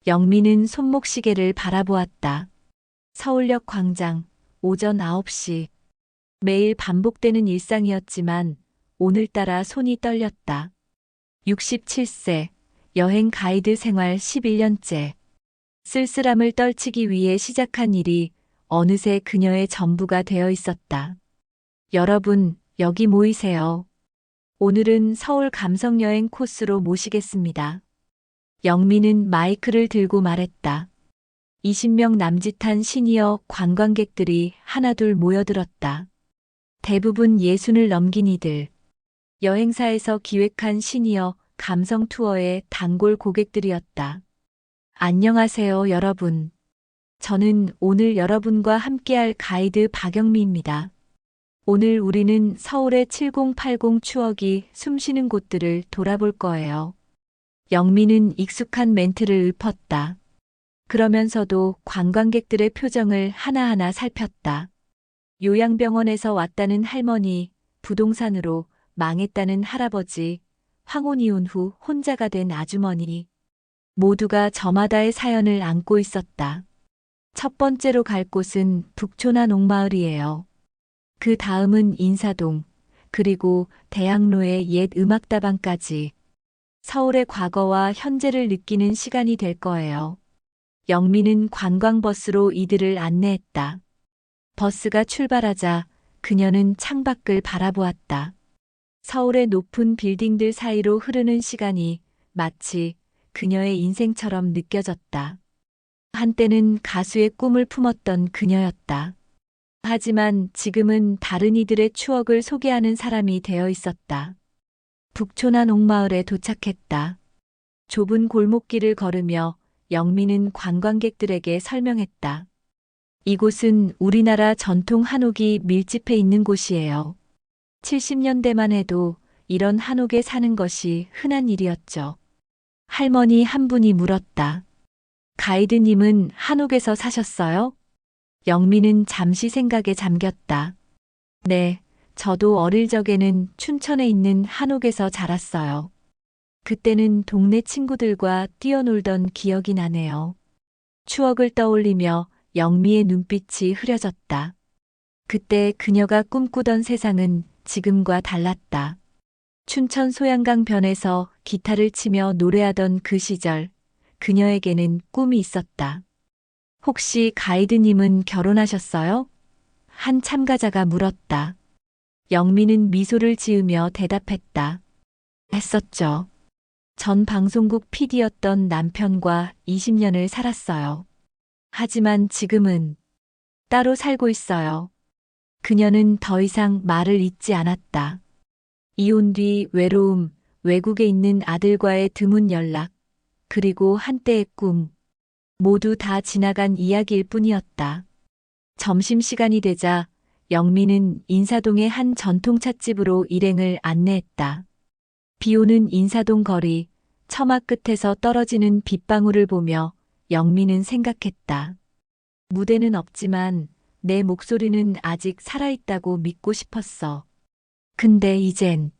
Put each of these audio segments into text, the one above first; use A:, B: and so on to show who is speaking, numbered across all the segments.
A: 영미는 손목시계를 바라보았다. 서울역 광장, 오전 9시. 매일 반복되는 일상이었지만 오늘따라 손이 떨렸다. 67세, 여행 가이드 생활 11년째. 쓸쓸함을 떨치기 위해 시작한 일이 어느새 그녀의 전부가 되어 있었다. 여러분, 여기 모이세요. 오늘은 서울 감성여행 코스로 모시겠습니다. 영미는 마이크를 들고 말했다. 20명 남짓한 시니어 관광객들이 하나둘 모여들었다. 대부분 60을 넘긴 이들. 여행사에서 기획한 시니어 감성 투어의 단골 고객들이었다. 안녕하세요, 여러분. 저는 오늘 여러분과 함께할 가이드 박영미입니다. 오늘 우리는 서울의 7080 추억이 숨쉬는 곳들을 돌아볼 거예요. 영미는 익숙한 멘트를 읊었다. 그러면서도 관광객들의 표정을 하나하나 살폈다. 요양병원에서 왔다는 할머니, 부동산으로 망했다는 할아버지, 황혼 이혼 후 혼자가 된 아주머니. 모두가 저마다의 사연을 안고 있었다. 첫 번째로 갈 곳은 북촌화 농마을이에요. 그 다음은 인사동, 그리고 대학로의 옛 음악다방까지. 서울의 과거와 현재를 느끼는 시간이 될 거예요. 영미는 관광버스로 이들을 안내했다. 버스가 출발하자 그녀는 창밖을 바라보았다. 서울의 높은 빌딩들 사이로 흐르는 시간이 마치 그녀의 인생처럼 느껴졌다. 한때는 가수의 꿈을 품었던 그녀였다. 하지만 지금은 다른 이들의 추억을 소개하는 사람이 되어 있었다. 북촌화 농마을에 도착했다. 좁은 골목길을 걸으며 영미는 관광객들에게 설명했다. 이곳은 우리나라 전통 한옥이 밀집해 있는 곳이에요. 70년대만 해도 이런 한옥에 사는 것이 흔한 일이었죠. 할머니 한 분이 물었다. 가이드님은 한옥에서 사셨어요? 영미는 잠시 생각에 잠겼다. 네, 저도 어릴 적에는 춘천에 있는 한옥에서 자랐어요. 그때는 동네 친구들과 뛰어놀던 기억이 나네요. 추억을 떠올리며 영미의 눈빛이 흐려졌다. 그때 그녀가 꿈꾸던 세상은 지금과 달랐다. 춘천 소양강 변에서 기타를 치며 노래하던 그 시절, 그녀에게는 꿈이 있었다. 혹시 가이드님은 결혼하셨어요? 한 참가자가 물었다. 영미는 미소를 지으며 대답했다. 했었죠. 전 방송국 PD였던 남편과 20년을 살았어요. 하지만 지금은 따로 살고 있어요. 그녀는 더 이상 말을 잇지 않았다. 이혼 뒤 외로움, 외국에 있는 아들과의 드문 연락, 그리고 한때의 꿈, 모두 다 지나간 이야기일 뿐이었다. 점심시간이 되자 영미는 인사동의 한 전통찻집으로 일행을 안내했다. 비 오는 인사동 거리, 처마 끝에서 떨어지는 빗방울을 보며 영미는 생각했다. 무대는 없지만 내 목소리는 아직 살아있다고 믿고 싶었어. 근데 이젠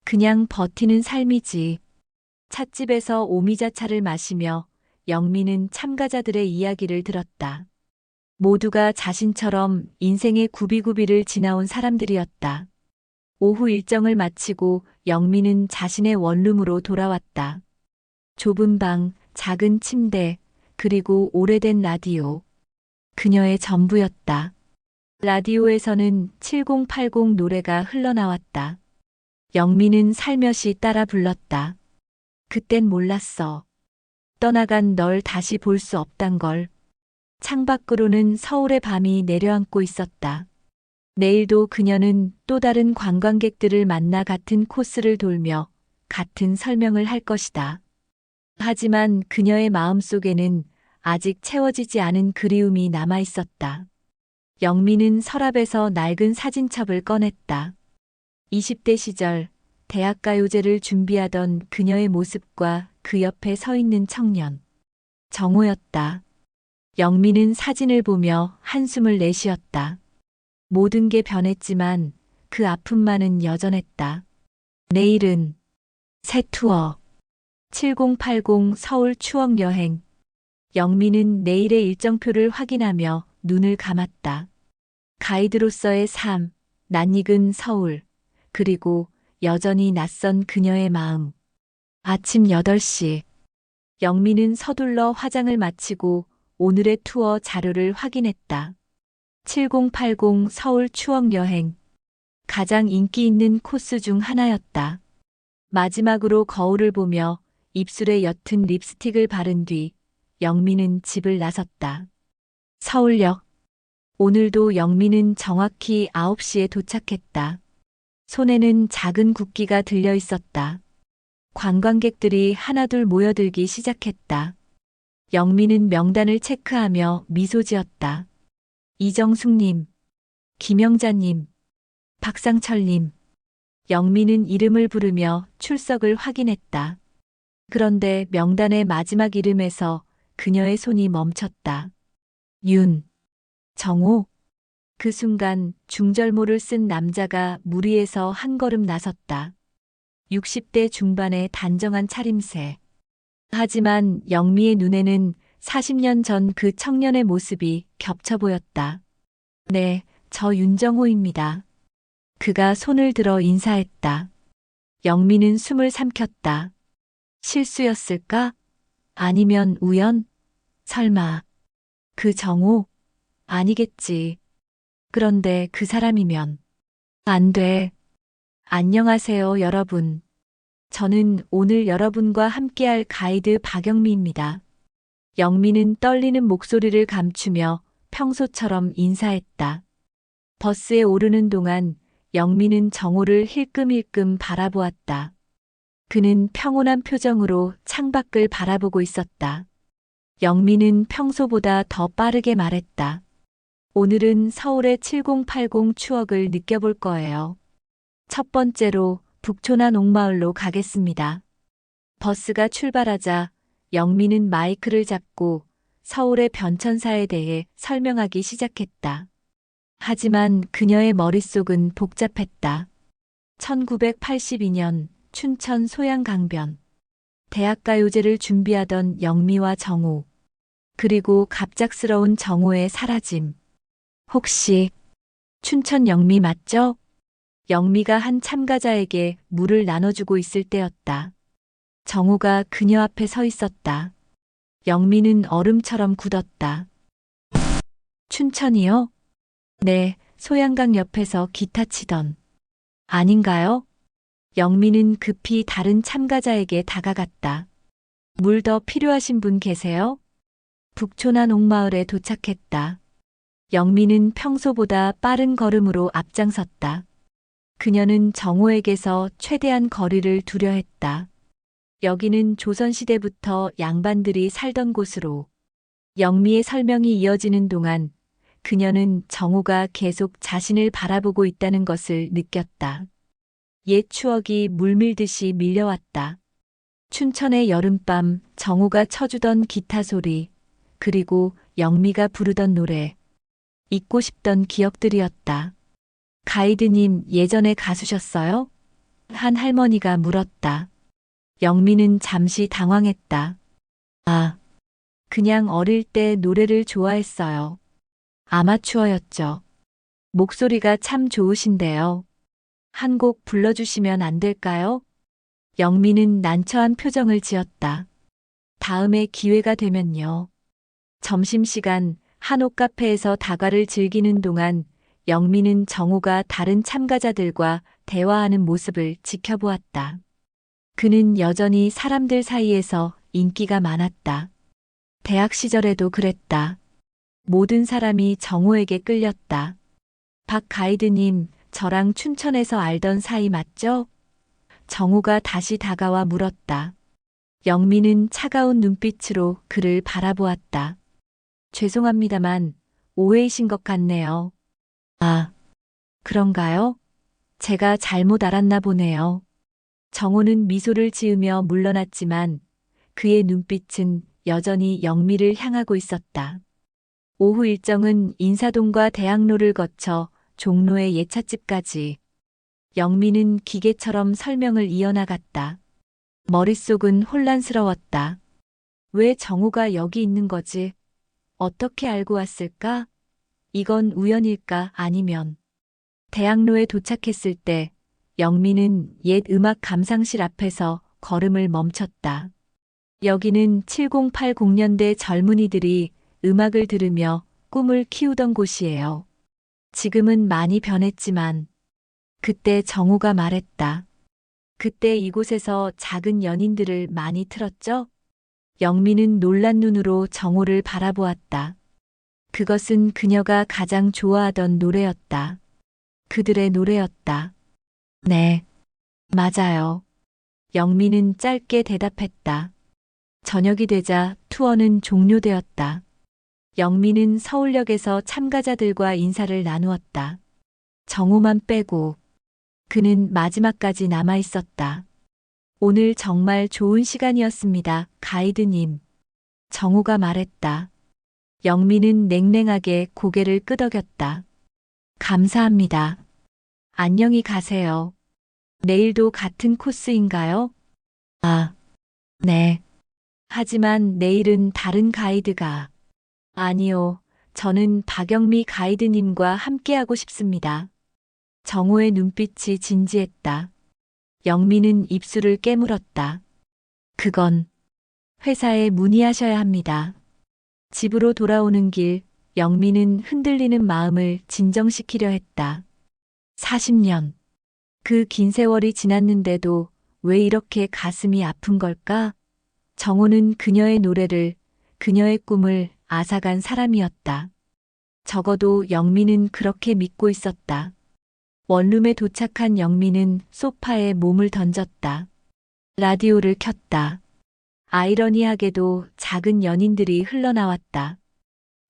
A: 그냥 버티는 삶이지. 찻집에서 오미자차를 마시며 영미는 참가자들의 이야기를 들었다. 모두가 자신처럼 인생의 구비구비를 지나온 사람들이었다. 오후 일정을 마치고 영미는 자신의 원룸으로 돌아왔다. 좁은 방, 작은 침대, 그리고 오래된 라디오. 그녀의 전부였다. 라디오에서는 7080 노래가 흘러나왔다. 영미는 살며시 따라 불렀다. 그땐 몰랐어. 떠나간 널 다시 볼 수 없단 걸. 창밖으로는 서울의 밤이 내려앉고 있었다. 내일도 그녀는 또 다른 관광객들을 만나 같은 코스를 돌며 같은 설명을 할 것이다. 하지만 그녀의 마음속에는 아직 채워지지 않은 그리움이 남아 있었다. 영미는 서랍에서 낡은 사진첩을 꺼냈다. 20대 시절 대학가요제를 준비하던 그녀의 모습과 그 옆에 서 있는 청년. 정호였다. 영미는 사진을 보며 한숨을 내쉬었다. 모든 게 변했지만 그 아픔만은 여전했다. 내일은 새 투어. 7080 서울 추억 여행. 영미는 내일의 일정표를 확인하며 눈을 감았다. 가이드로서의 삶, 낯익은 서울, 그리고 여전히 낯선 그녀의 마음. 아침 8시. 영미는 서둘러 화장을 마치고 오늘의 투어 자료를 확인했다. 7080 서울 추억여행. 가장 인기 있는 코스 중 하나였다. 마지막으로 거울을 보며 입술에 옅은 립스틱을 바른 뒤 영미는 집을 나섰다. 서울역. 오늘도 영미는 정확히 9시에 도착했다. 손에는 작은 국기가 들려 있었다. 관광객들이 하나둘 모여들기 시작했다. 영미는 명단을 체크하며 미소 지었다. 이정숙님, 김영자님, 박상철님. 영미는 이름을 부르며 출석을 확인했다. 그런데 명단의 마지막 이름에서 그녀의 손이 멈췄다. 정호. 그 순간 중절모를 쓴 남자가 무리에서 한 걸음 나섰다. 60대 중반의 단정한 차림새. 하지만 영미의 눈에는 40년 전 그 청년의 모습이 겹쳐 보였다. 네, 저 윤정호입니다. 그가 손을 들어 인사했다. 영미는 숨을 삼켰다. 실수였을까? 아니면 우연? 설마. 그 정호? 아니겠지. 그런데 그 사람이면. 안 돼. 안녕하세요, 여러분. 저는 오늘 여러분과 함께할 가이드 박영미입니다. 영미는 떨리는 목소리를 감추며 평소처럼 인사했다. 버스에 오르는 동안 영미는 정호를 힐끔힐끔 바라보았다. 그는 평온한 표정으로 창밖을 바라보고 있었다. 영미는 평소보다 더 빠르게 말했다. 오늘은 서울의 7080 추억을 느껴볼 거예요. 첫 번째로 북촌한 옥마을로 가겠습니다. 버스가 출발하자 영미는 마이크를 잡고 서울의 변천사에 대해 설명하기 시작했다. 하지만 그녀의 머릿속은 복잡했다. 1982년 춘천 소양강변. 대학가요제를 준비하던 영미와 정호. 그리고 갑작스러운 정호의 사라짐. 혹시 춘천 영미 맞죠? 영미가 한 참가자에게 물을 나눠주고 있을 때였다. 정호가 그녀 앞에 서 있었다. 영미는 얼음처럼 굳었다. 춘천이요? 네, 소양강 옆에서 기타 치던. 아닌가요? 영미는 급히 다른 참가자에게 다가갔다. 물 더 필요하신 분 계세요? 북촌한 옥마을에 도착했다. 영미는 평소보다 빠른 걸음으로 앞장섰다. 그녀는 정호에게서 최대한 거리를 두려 했다. 여기는 조선시대부터 양반들이 살던 곳으로. 영미의 설명이 이어지는 동안 그녀는 정호가 계속 자신을 바라보고 있다는 것을 느꼈다. 옛 추억이 물밀듯이 밀려왔다. 춘천의 여름밤, 정호가 쳐주던 기타 소리, 그리고 영미가 부르던 노래. 잊고 싶던 기억들이었다. 가이드님, 예전에 가수셨어요? 한 할머니가 물었다. 영미는 잠시 당황했다. 아, 그냥 어릴 때 노래를 좋아했어요. 아마추어였죠. 목소리가 참 좋으신데요. 한 곡 불러주시면 안 될까요? 영미는 난처한 표정을 지었다. 다음에 기회가 되면요. 점심시간 한옥 카페에서 다과를 즐기는 동안 영미는 정호가 다른 참가자들과 대화하는 모습을 지켜보았다. 그는 여전히 사람들 사이에서 인기가 많았다. 대학 시절에도 그랬다. 모든 사람이 정호에게 끌렸다. 박 가이드님, 저랑 춘천에서 알던 사이 맞죠? 정호가 다시 다가와 물었다. 영미는 차가운 눈빛으로 그를 바라보았다. 죄송합니다만 오해이신 것 같네요. 아, 그런가요? 제가 잘못 알았나 보네요. 정호는 미소를 지으며 물러났지만 그의 눈빛은 여전히 영미를 향하고 있었다. 오후 일정은 인사동과 대학로를 거쳐 종로의 예찻집까지. 영미는 기계처럼 설명을 이어나갔다. 머릿속은 혼란스러웠다. 왜 정우가 여기 있는 거지? 어떻게 알고 왔을까? 이건 우연일까? 아니면 대학로에 도착했을 때 영미는 옛 음악 감상실 앞에서 걸음을 멈췄다. 여기는 7080년대 젊은이들이 음악을 들으며 꿈을 키우던 곳이에요. 지금은 많이 변했지만 그때 정우가 말했다. 그때 이곳에서 작은 연인들을 많이 틀었죠? 영미는 놀란 눈으로 정우를 바라보았다. 그것은 그녀가 가장 좋아하던 노래였다. 그들의 노래였다. 네, 맞아요. 영미는 짧게 대답했다. 저녁이 되자 투어는 종료되었다. 영미는 서울역에서 참가자들과 인사를 나누었다. 정우만 빼고 그는 마지막까지 남아 있었다. 오늘 정말 좋은 시간이었습니다, 가이드님. 정우가 말했다. 영미는 냉랭하게 고개를 끄덕였다. 감사합니다. 안녕히 가세요. 내일도 같은 코스인가요? 아, 네. 하지만 내일은 다른 가이드가. 아니요. 저는 박영미 가이드님과 함께하고 싶습니다. 정호의 눈빛이 진지했다. 영미는 입술을 깨물었다. 그건 회사에 문의하셔야 합니다. 집으로 돌아오는 길, 영미는 흔들리는 마음을 진정시키려 했다. 40년. 그 긴 세월이 지났는데도 왜 이렇게 가슴이 아픈 걸까? 정호는 그녀의 노래를, 그녀의 꿈을 앗아간 사람이었다. 적어도 영미는 그렇게 믿고 있었다. 원룸에 도착한 영미는 소파에 몸을 던졌다. 라디오를 켰다. 아이러니하게도 작은 연인들이 흘러나왔다.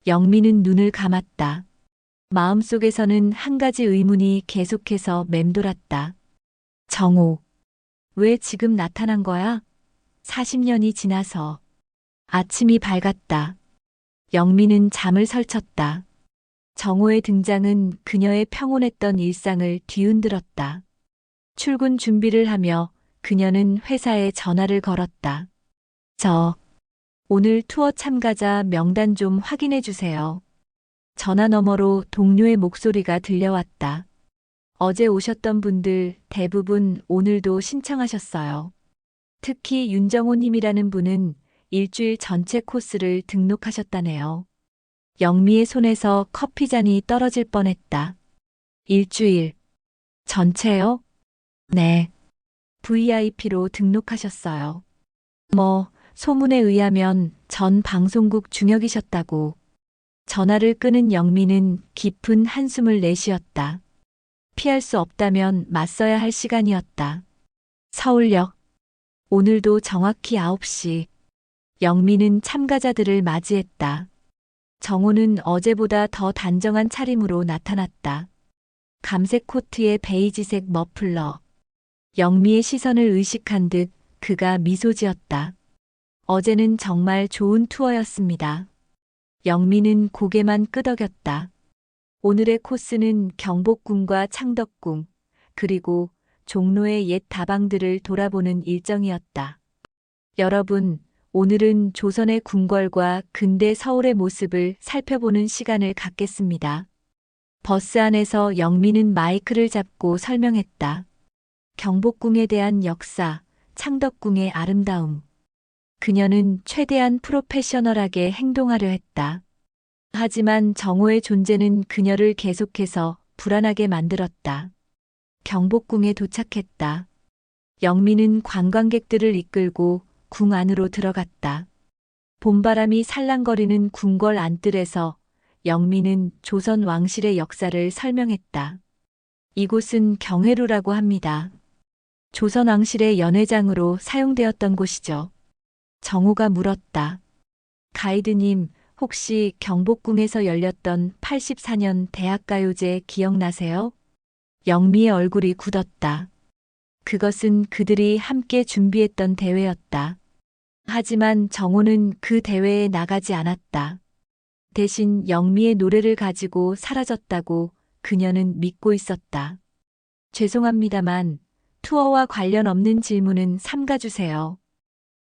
A: 영미는 눈을 감았다. 마음속에서는 한 가지 의문이 계속해서 맴돌았다. 정호, 왜 지금 나타난 거야? 40년이 지나서. 아침이 밝았다. 영미는 잠을 설쳤다. 정호의 등장은 그녀의 평온했던 일상을 뒤흔들었다. 출근 준비를 하며 그녀는 회사에 전화를 걸었다. 오늘 투어 참가자 명단 좀 확인해 주세요. 전화 너머로 동료의 목소리가 들려왔다. 어제 오셨던 분들 대부분 오늘도 신청하셨어요. 특히 윤정호 님이라는 분은 일주일 전체 코스를 등록하셨다네요. 영미의 손에서 커피잔이 떨어질 뻔했다. 일주일 전체요? 네. VIP로 등록하셨어요. 소문에 의하면 전 방송국 중역이셨다고. 전화를 끄는 영미는 깊은 한숨을 내쉬었다. 피할 수 없다면 맞서야 할 시간이었다. 서울역. 오늘도 정확히 9시. 영미는 참가자들을 맞이했다. 정호는 어제보다 더 단정한 차림으로 나타났다. 감색 코트에 베이지색 머플러. 영미의 시선을 의식한 듯 그가 미소 지었다. 어제는 정말 좋은 투어였습니다. 영미는 고개만 끄덕였다. 오늘의 코스는 경복궁과 창덕궁, 그리고 종로의 옛 다방들을 돌아보는 일정이었다. 여러분, 오늘은 조선의 궁궐과 근대 서울의 모습을 살펴보는 시간을 갖겠습니다. 버스 안에서 영미는 마이크를 잡고 설명했다. 경복궁에 대한 역사, 창덕궁의 아름다움. 그녀는 최대한 프로페셔널하게 행동하려 했다. 하지만 정호의 존재는 그녀를 계속해서 불안하게 만들었다. 경복궁에 도착했다. 영미는 관광객들을 이끌고 궁 안으로 들어갔다. 봄바람이 살랑거리는 궁궐 안뜰에서 영미는 조선 왕실의 역사를 설명했다. 이곳은 경회로라고 합니다. 조선 왕실의 연회장으로 사용되었던 곳이죠. 정호가 물었다. 가이드님, 혹시 경복궁에서 열렸던 84년 대학가요제 기억나세요? 영미의 얼굴이 굳었다. 그것은 그들이 함께 준비했던 대회였다. 하지만 정호는 그 대회에 나가지 않았다. 대신 영미의 노래를 가지고 사라졌다고 그녀는 믿고 있었다. 죄송합니다만 투어와 관련 없는 질문은 삼가주세요.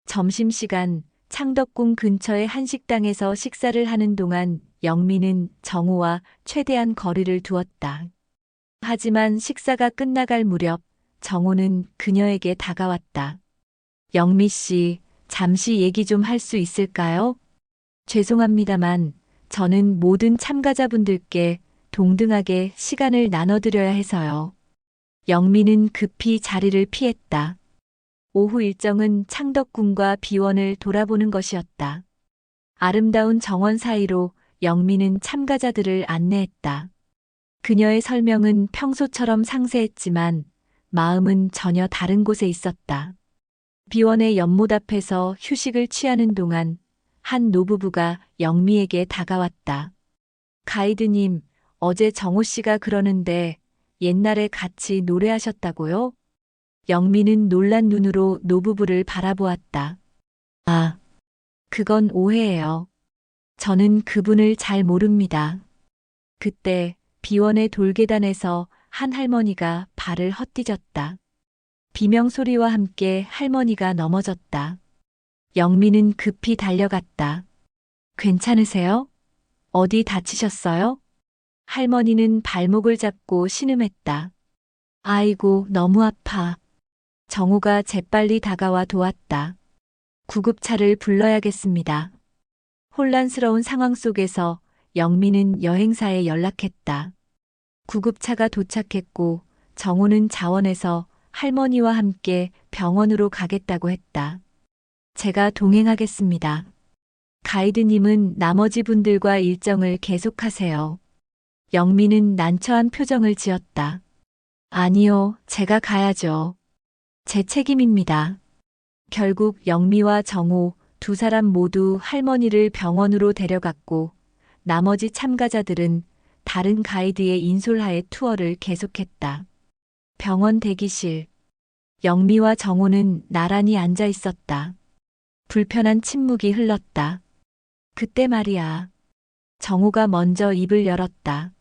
A: 점심시간 창덕궁 근처의 한식당에서 식사를 하는 동안 영미는 정우와 최대한 거리를 두었다. 하지만 식사가 끝나갈 무렵 정우는 그녀에게 다가왔다. 영미 씨, 잠시 얘기 좀 할 수 있을까요? 죄송합니다만 저는 모든 참가자분들께 동등하게 시간을 나눠드려야 해서요. 영미는 급히 자리를 피했다. 오후 일정은 창덕궁과 비원을 돌아보는 것이었다. 아름다운 정원 사이로 영미는 참가자들을 안내했다. 그녀의 설명은 평소처럼 상세했지만 마음은 전혀 다른 곳에 있었다. 비원의 연못 앞에서 휴식을 취하는 동안 한 노부부가 영미에게 다가왔다. 가이드님, 어제 정호 씨가 그러는데 옛날에 같이 노래하셨다고요? 영미는 놀란 눈으로 노부부를 바라보았다. 아, 그건 오해예요. 저는 그분을 잘 모릅니다. 그때 비원의 돌계단에서 한 할머니가 발을 헛디뎠다. 비명 소리와 함께 할머니가 넘어졌다. 영미는 급히 달려갔다. 괜찮으세요? 어디 다치셨어요? 할머니는 발목을 잡고 신음했다. 아이고, 너무 아파. 정우가 재빨리 다가와 도왔다. 구급차를 불러야겠습니다. 혼란스러운 상황 속에서 영미는 여행사에 연락했다. 구급차가 도착했고 정우는 자원에서 할머니와 함께 병원으로 가겠다고 했다. 제가 동행하겠습니다. 가이드님은 나머지 분들과 일정을 계속하세요. 영미는 난처한 표정을 지었다. 아니요, 제가 가야죠. 제 책임입니다. 결국 영미와 정우 두 사람 모두 할머니를 병원으로 데려갔고 나머지 참가자들은 다른 가이드의 인솔하에 투어를 계속했다. 병원 대기실. 영미와 정우는 나란히 앉아 있었다. 불편한 침묵이 흘렀다. 그때 말이야. 정우가 먼저 입을 열었다.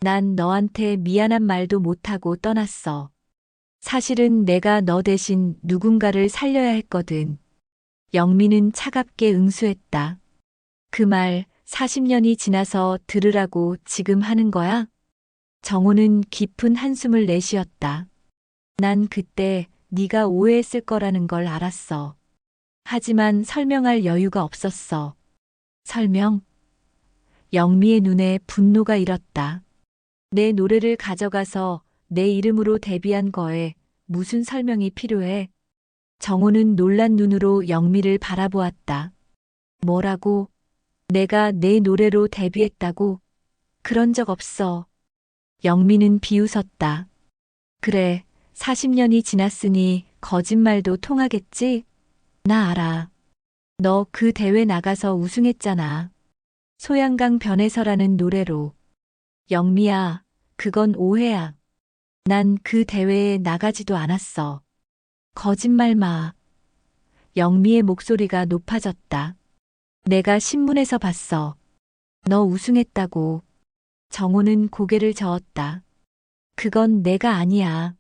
A: 난 너한테 미안한 말도 못하고 떠났어. 사실은 내가 너 대신 누군가를 살려야 했거든. 영미는 차갑게 응수했다. 그 말 40년이 지나서 들으라고 지금 하는 거야? 정우는 깊은 한숨을 내쉬었다. 난 그때 네가 오해했을 거라는 걸 알았어. 하지만 설명할 여유가 없었어. 설명? 영미의 눈에 분노가 일었다. 내 노래를 가져가서 내 이름으로 데뷔한 거에 무슨 설명이 필요해? 정우는 놀란 눈으로 영미를 바라보았다. 뭐라고? 내가 내 노래로 데뷔했다고? 그런 적 없어. 영미는 비웃었다. 그래, 40년이 지났으니 거짓말도 통하겠지? 나 알아. 너 그 대회 나가서 우승했잖아. 소양강 변해서라는 노래로. 영미야, 그건 오해야. 난 그 대회에 나가지도 않았어. 거짓말 마. 영미의 목소리가 높아졌다. 내가 신문에서 봤어. 너 우승했다고. 정호는 고개를 저었다. 그건 내가 아니야.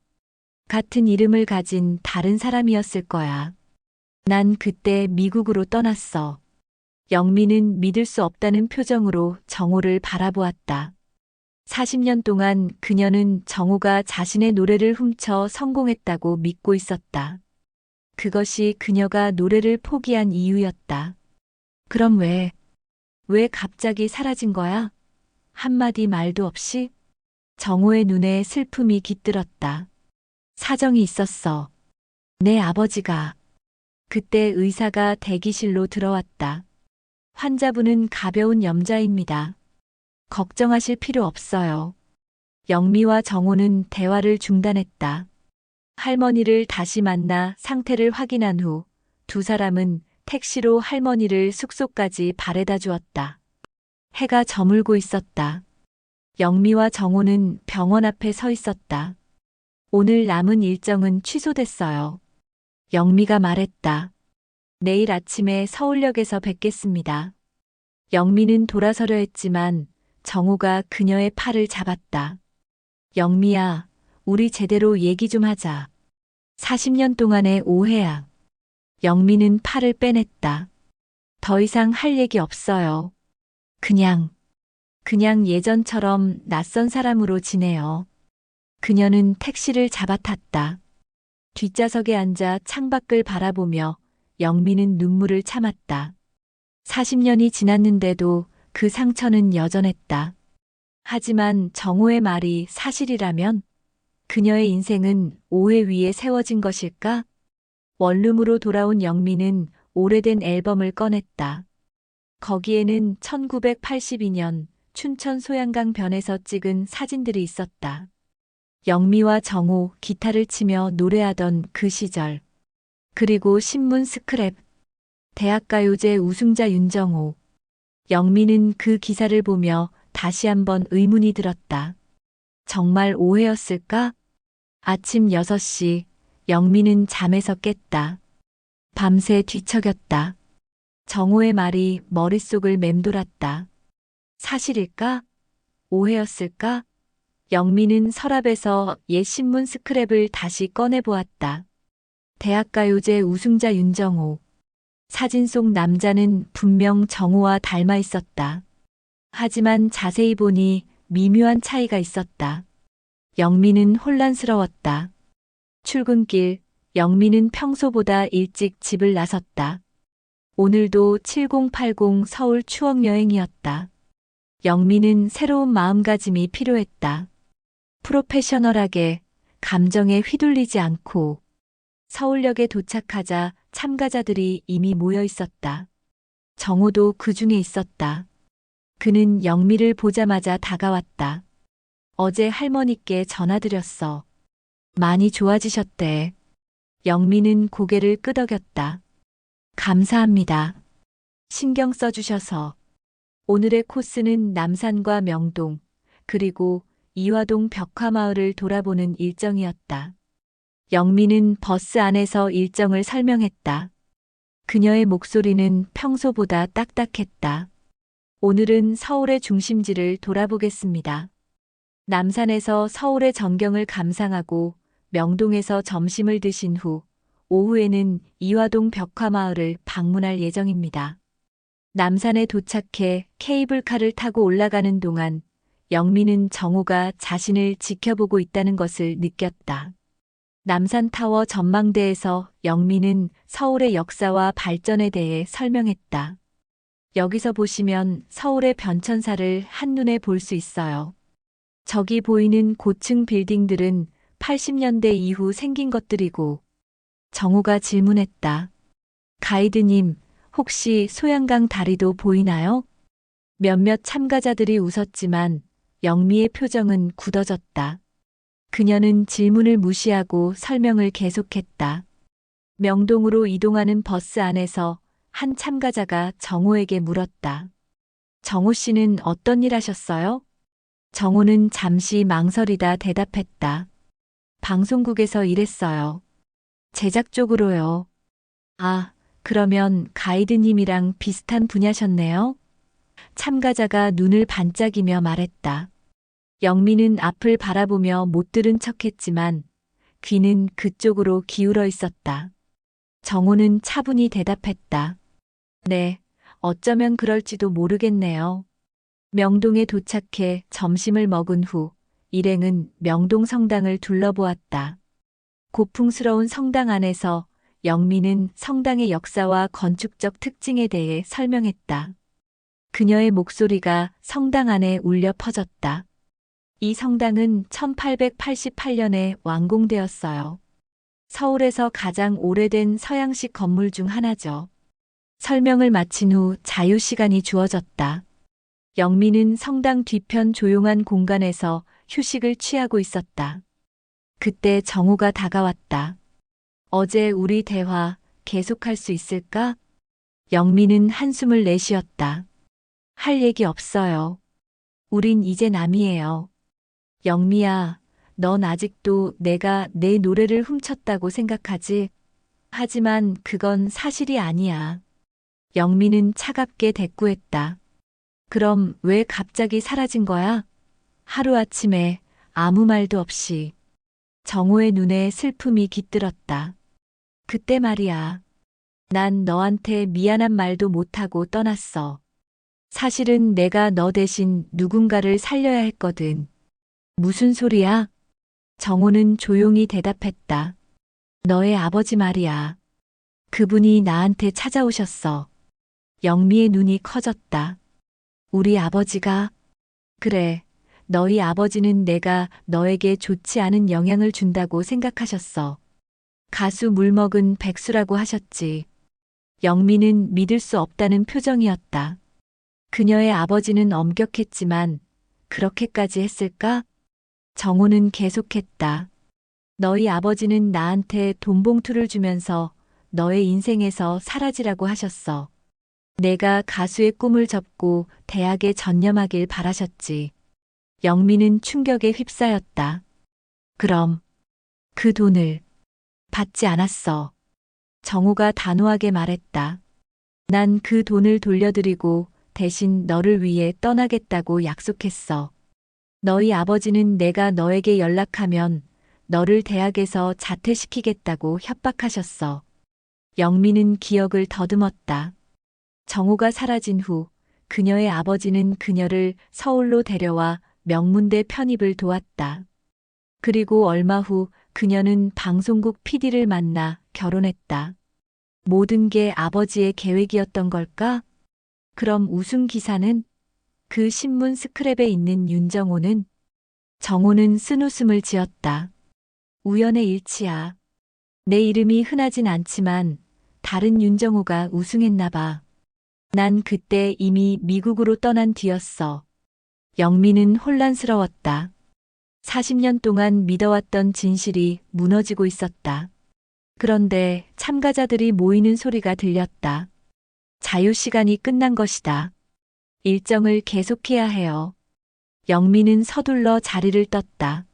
A: 같은 이름을 가진 다른 사람이었을 거야. 난 그때 미국으로 떠났어. 영미는 믿을 수 없다는 표정으로 정호를 바라보았다. 40년 동안 그녀는 정호가 자신의 노래를 훔쳐 성공했다고 믿고 있었다. 그것이 그녀가 노래를 포기한 이유였다. 그럼 왜 갑자기 사라진 거야? 한마디 말도 없이? 정호의 눈에 슬픔이 깃들었다. 사정이 있었어. 내 아버지가. 그때 의사가 대기실로 들어왔다. 환자분은 가벼운 염자입니다. 걱정하실 필요 없어요. 영미와 정호는 대화를 중단했다. 할머니를 다시 만나 상태를 확인한 후 두 사람은 택시로 할머니를 숙소까지 바래다 주었다. 해가 저물고 있었다. 영미와 정호는 병원 앞에 서 있었다. 오늘 남은 일정은 취소됐어요. 영미가 말했다. 내일 아침에 서울역에서 뵙겠습니다. 영미는 돌아서려 했지만 정호가 그녀의 팔을 잡았다. 영미야, 우리 제대로 얘기 좀 하자. 40년 동안의 오해야. 영미는 팔을 빼냈다. 더 이상 할 얘기 없어요. 그냥 예전처럼 낯선 사람으로 지내요. 그녀는 택시를 잡아탔다. 뒷좌석에 앉아 창밖을 바라보며 영미는 눈물을 참았다. 40년이 지났는데도 그 상처는 여전했다. 하지만 정호의 말이 사실이라면 그녀의 인생은 오해 위에 세워진 것일까? 원룸으로 돌아온 영미는 오래된 앨범을 꺼냈다. 거기에는 1982년 춘천 소양강 변에서 찍은 사진들이 있었다. 영미와 정호 기타를 치며 노래하던 그 시절. 그리고 신문 스크랩. 대학가요제 우승자 윤정호. 영미는 그 기사를 보며 다시 한번 의문이 들었다. 정말 오해였을까? 아침 6시, 영미는 잠에서 깼다. 밤새 뒤척였다. 정호의 말이 머릿속을 맴돌았다. 사실일까? 오해였을까? 영미는 서랍에서 옛 신문 스크랩을 다시 꺼내보았다. 대학가요제 우승자 윤정호. 사진 속 남자는 분명 정호와 닮아 있었다. 하지만 자세히 보니 미묘한 차이가 있었다. 영미는 혼란스러웠다. 출근길, 영미는 평소보다 일찍 집을 나섰다. 오늘도 7080 서울 추억여행이었다. 영미는 새로운 마음가짐이 필요했다. 프로페셔널하게, 감정에 휘둘리지 않고. 서울역에 도착하자 참가자들이 이미 모여 있었다. 정호도 그 중에 있었다. 그는 영미를 보자마자 다가왔다. 어제 할머니께 전화드렸어. 많이 좋아지셨대. 영미는 고개를 끄덕였다. 감사합니다. 신경 써주셔서. 오늘의 코스는 남산과 명동, 그리고 이화동 벽화마을을 돌아보는 일정이었다. 영미는 버스 안에서 일정을 설명했다. 그녀의 목소리는 평소보다 딱딱했다. 오늘은 서울의 중심지를 돌아보겠습니다. 남산에서 서울의 전경을 감상하고 명동에서 점심을 드신 후 오후에는 이화동 벽화마을을 방문할 예정입니다. 남산에 도착해 케이블카를 타고 올라가는 동안 영미는 정호가 자신을 지켜보고 있다는 것을 느꼈다. 남산타워 전망대에서 영미는 서울의 역사와 발전에 대해 설명했다. 여기서 보시면 서울의 변천사를 한눈에 볼 수 있어요. 저기 보이는 고층 빌딩들은 80년대 이후 생긴 것들이고. 정호가 질문했다. 가이드님, 혹시 소양강 다리도 보이나요? 몇몇 참가자들이 웃었지만 영미의 표정은 굳어졌다. 그녀는 질문을 무시하고 설명을 계속했다. 명동으로 이동하는 버스 안에서 한 참가자가 정호에게 물었다. 정호 씨는 어떤 일 하셨어요? 정호는 잠시 망설이다 대답했다. 방송국에서 일했어요. 제작 쪽으로요. 아, 그러면 가이드님이랑 비슷한 분야셨네요? 참가자가 눈을 반짝이며 말했다. 영미는 앞을 바라보며 못 들은 척했지만 귀는 그쪽으로 기울어 있었다. 정호는 차분히 대답했다. 네, 어쩌면 그럴지도 모르겠네요. 명동에 도착해 점심을 먹은 후 일행은 명동 성당을 둘러보았다. 고풍스러운 성당 안에서 영미는 성당의 역사와 건축적 특징에 대해 설명했다. 그녀의 목소리가 성당 안에 울려 퍼졌다. 이 성당은 1888년에 완공되었어요. 서울에서 가장 오래된 서양식 건물 중 하나죠. 설명을 마친 후 자유 시간이 주어졌다. 영미는 성당 뒤편 조용한 공간에서 휴식을 취하고 있었다. 그때 정호가 다가왔다. 어제 우리 대화 계속할 수 있을까? 영미는 한숨을 내쉬었다. 할 얘기 없어요. 우린 이제 남이에요. 영미야, 넌 아직도 내가 내 노래를 훔쳤다고 생각하지? 하지만 그건 사실이 아니야. 영미는 차갑게 대꾸했다. 그럼 왜 갑자기 사라진 거야? 하루아침에 아무 말도 없이. 정호의 눈에 슬픔이 깃들었다. 그때 말이야. 난 너한테 미안한 말도 못하고 떠났어. 사실은 내가 너 대신 누군가를 살려야 했거든. 무슨 소리야? 정호는 조용히 대답했다. 너의 아버지 말이야. 그분이 나한테 찾아오셨어. 영미의 눈이 커졌다. 우리 아버지가? 그래. 너희 아버지는 내가 너에게 좋지 않은 영향을 준다고 생각하셨어. 가수 물먹은 백수라고 하셨지. 영미는 믿을 수 없다는 표정이었다. 그녀의 아버지는 엄격했지만 그렇게까지 했을까? 정호는 계속했다. 너희 아버지는 나한테 돈봉투를 주면서 너의 인생에서 사라지라고 하셨어. 내가 가수의 꿈을 접고 대학에 전념하길 바라셨지. 영미는 충격에 휩싸였다. 그럼 그 돈을 받지 않았어. 정호가 단호하게 말했다. 난 그 돈을 돌려드리고 대신 너를 위해 떠나겠다고 약속했어. 너희 아버지는 내가 너에게 연락하면 너를 대학에서 자퇴시키겠다고 협박하셨어. 영미는 기억을 더듬었다. 정호가 사라진 후 그녀의 아버지는 그녀를 서울로 데려와 명문대 편입을 도왔다. 그리고 얼마 후 그녀는 방송국 PD를 만나 결혼했다. 모든 게 아버지의 계획이었던 걸까? 그럼 우승 기사는? 그 신문 스크랩에 있는 윤정호는? 정호는 쓴웃음을 지었다. 우연의 일치야. 내 이름이 흔하진 않지만 다른 윤정호가 우승했나 봐. 난 그때 이미 미국으로 떠난 뒤였어. 영미는 혼란스러웠다. 40년 동안 믿어왔던 진실이 무너지고 있었다. 그런데 참가자들이 모이는 소리가 들렸다. 자유시간이 끝난 것이다. 일정을 계속해야 해요. 영미는 서둘러 자리를 떴다.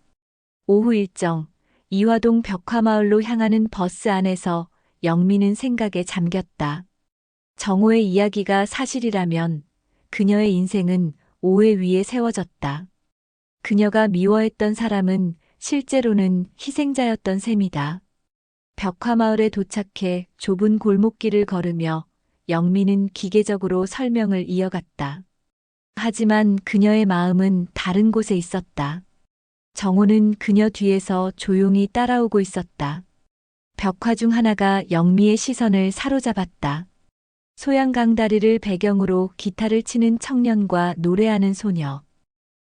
A: 오후 일정, 이화동 벽화마을로 향하는 버스 안에서 영미는 생각에 잠겼다. 정호의 이야기가 사실이라면 그녀의 인생은 오해 위에 세워졌다. 그녀가 미워했던 사람은 실제로는 희생자였던 셈이다. 벽화마을에 도착해 좁은 골목길을 걸으며 영미는 기계적으로 설명을 이어갔다. 하지만 그녀의 마음은 다른 곳에 있었다. 정호는 그녀 뒤에서 조용히 따라오고 있었다. 벽화 중 하나가 영미의 시선을 사로잡았다. 소양강 다리를 배경으로 기타를 치는 청년과 노래하는 소녀.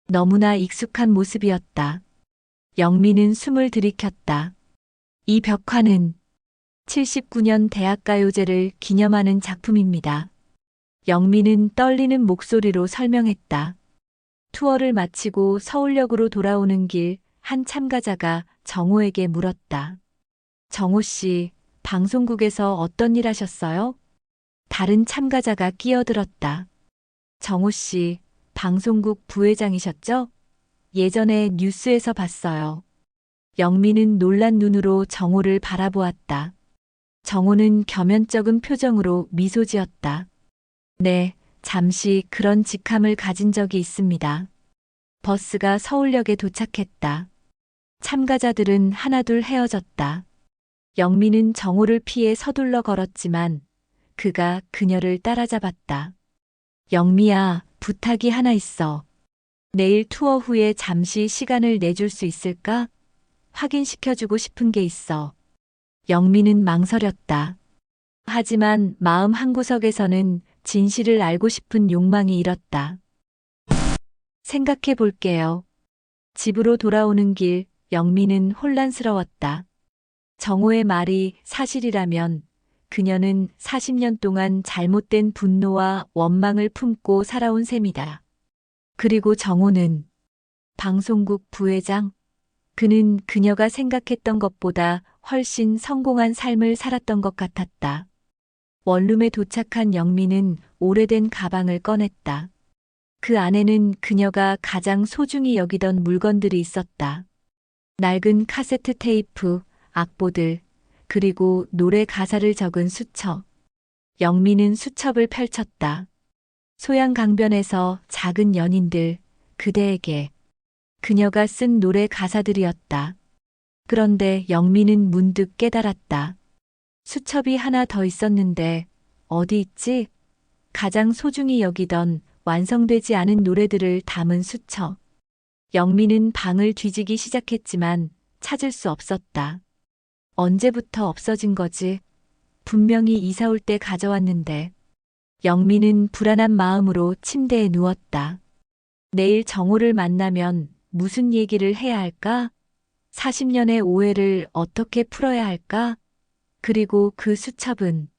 A: 너무나 익숙한 모습이었다. 영미는 숨을 들이켰다. 이 벽화는 79년 대학가요제를 기념하는 작품입니다. 영미는 떨리는 목소리로 설명했다. 투어를 마치고 서울역으로 돌아오는 길 한 참가자가 정호에게 물었다. 정호 씨, 방송국에서 어떤 일 하셨어요? 다른 참가자가 끼어들었다. 정호 씨, 방송국 부회장이셨죠? 예전에 뉴스에서 봤어요. 영미는 놀란 눈으로 정호를 바라보았다. 정호는 겸연쩍은 표정으로 미소 지었다. 네, 잠시 그런 직함을 가진 적이 있습니다. 버스가 서울역에 도착했다. 참가자들은 하나둘 헤어졌다. 영미는 정호를 피해 서둘러 걸었지만 그가 그녀를 따라잡았다. 영미야, 부탁이 하나 있어. 내일 투어 후에 잠시 시간을 내줄 수 있을까? 확인시켜주고 싶은 게 있어. 영미는 망설였다. 하지만 마음 한구석에서는 진실을 알고 싶은 욕망이 일었다. 생각해 볼게요. 집으로 돌아오는 길, 영미는 혼란스러웠다. 정호의 말이 사실이라면 그녀는 40년 동안 잘못된 분노와 원망을 품고 살아온 셈이다. 그리고 정호는 방송국 부회장? 그는 그녀가 생각했던 것보다 훨씬 성공한 삶을 살았던 것 같았다. 원룸에 도착한 영미는 오래된 가방을 꺼냈다. 그 안에는 그녀가 가장 소중히 여기던 물건들이 있었다. 낡은 카세트 테이프, 악보들, 그리고 노래 가사를 적은 수첩. 영미는 수첩을 펼쳤다. 소양강변에서 작은 연인들, 그대에게. 그녀가 쓴 노래 가사들이었다. 그런데 영미는 문득 깨달았다. 수첩이 하나 더 있었는데 어디 있지? 가장 소중히 여기던 완성되지 않은 노래들을 담은 수첩. 영미는 방을 뒤지기 시작했지만 찾을 수 없었다. 언제부터 없어진 거지? 분명히 이사 올 때 가져왔는데. 영미는 불안한 마음으로 침대에 누웠다. 내일 정호를 만나면 무슨 얘기를 해야 할까? 40년의 오해를 어떻게 풀어야 할까? 그리고 그 수첩은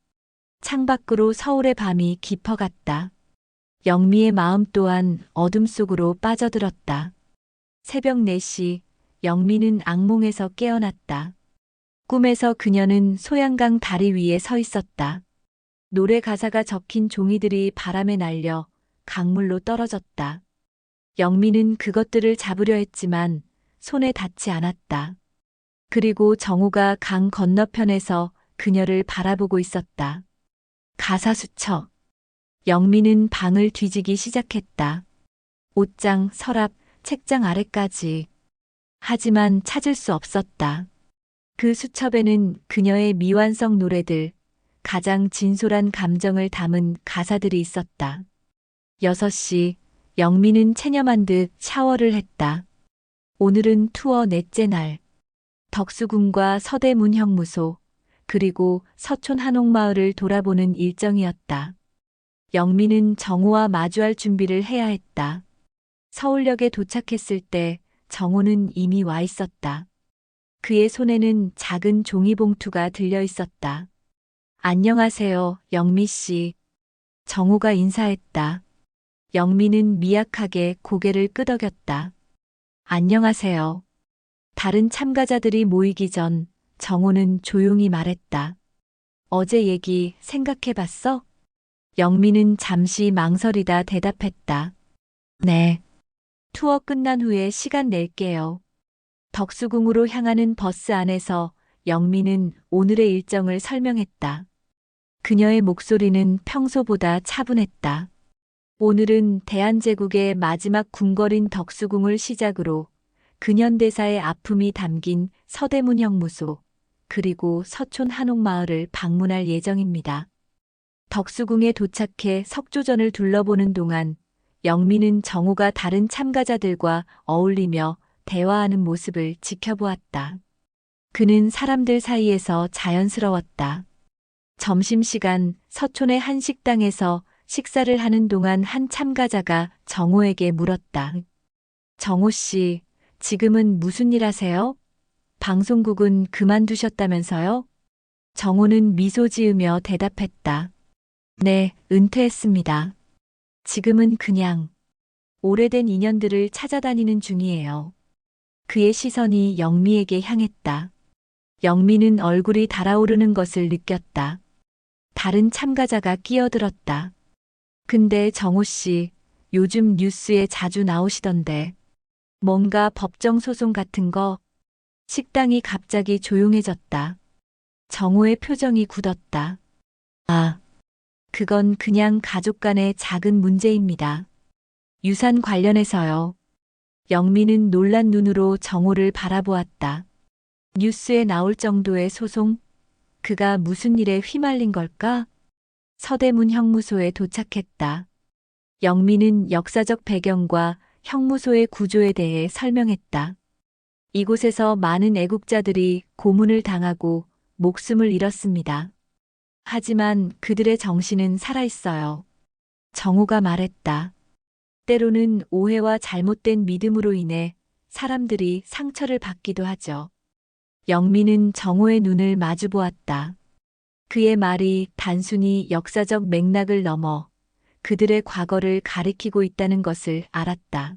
A: 창밖으로 서울의 밤이 깊어갔다. 영미의 마음 또한 어둠 속으로 빠져들었다. 새벽 4시, 영미는 악몽에서 깨어났다. 꿈에서 그녀는 소양강 다리 위에 서 있었다. 노래 가사가 적힌 종이들이 바람에 날려 강물로 떨어졌다. 영미는 그것들을 잡으려 했지만 손에 닿지 않았다. 그리고 정우가 강 건너편에서 그녀를 바라보고 있었다. 가사 수첩. 영미는 방을 뒤지기 시작했다. 옷장, 서랍, 책장 아래까지. 하지만 찾을 수 없었다. 그 수첩에는 그녀의 미완성 노래들, 가장 진솔한 감정을 담은 가사들이 있었다. 6시, 영미는 체념한 듯 샤워를 했다. 오늘은 투어 넷째 날. 덕수궁과 서대문형무소, 그리고 서촌 한옥마을을 돌아보는 일정이었다. 영미는 정호와 마주할 준비를 해야 했다. 서울역에 도착했을 때 정호는 이미 와 있었다. 그의 손에는 작은 종이봉투가 들려 있었다. 안녕하세요, 영미 씨. 정호가 인사했다. 영미는 미약하게 고개를 끄덕였다. 안녕하세요. 다른 참가자들이 모이기 전 정호는 조용히 말했다. 어제 얘기 생각해봤어? 영미는 잠시 망설이다 대답했다. 네. 투어 끝난 후에 시간 낼게요. 덕수궁으로 향하는 버스 안에서 영미는 오늘의 일정을 설명했다. 그녀의 목소리는 평소보다 차분했다. 오늘은 대한제국의 마지막 궁궐인 덕수궁을 시작으로 근현대사의 아픔이 담긴 서대문형무소, 그리고 서촌 한옥마을을 방문할 예정입니다. 덕수궁에 도착해 석조전을 둘러보는 동안 영미는 정호가 다른 참가자들과 어울리며 대화하는 모습을 지켜보았다. 그는 사람들 사이에서 자연스러웠다. 점심시간 서촌의 한 식당에서 식사를 하는 동안 한 참가자가 정호에게 물었다. 정호 씨, 지금은 무슨 일 하세요? 방송국은 그만두셨다면서요? 정호는 미소 지으며 대답했다. 네, 은퇴했습니다. 지금은 그냥 오래된 인연들을 찾아다니는 중이에요. 그의 시선이 영미에게 향했다. 영미는 얼굴이 달아오르는 것을 느꼈다. 다른 참가자가 끼어들었다. 근데 정호 씨, 요즘 뉴스에 자주 나오시던데. 뭔가 법정 소송 같은 거? 식당이 갑자기 조용해졌다. 정호의 표정이 굳었다. 아, 그건 그냥 가족 간의 작은 문제입니다. 유산 관련해서요. 영미는 놀란 눈으로 정호를 바라보았다. 뉴스에 나올 정도의 소송? 그가 무슨 일에 휘말린 걸까? 서대문 형무소에 도착했다. 영미는 역사적 배경과 형무소의 구조에 대해 설명했다. 이곳에서 많은 애국자들이 고문을 당하고 목숨을 잃었습니다. 하지만 그들의 정신은 살아있어요. 정호가 말했다. 때로는 오해와 잘못된 믿음으로 인해 사람들이 상처를 받기도 하죠. 영미는 정호의 눈을 마주 보았다. 그의 말이 단순히 역사적 맥락을 넘어 그들의 과거를 가리키고 있다는 것을 알았다.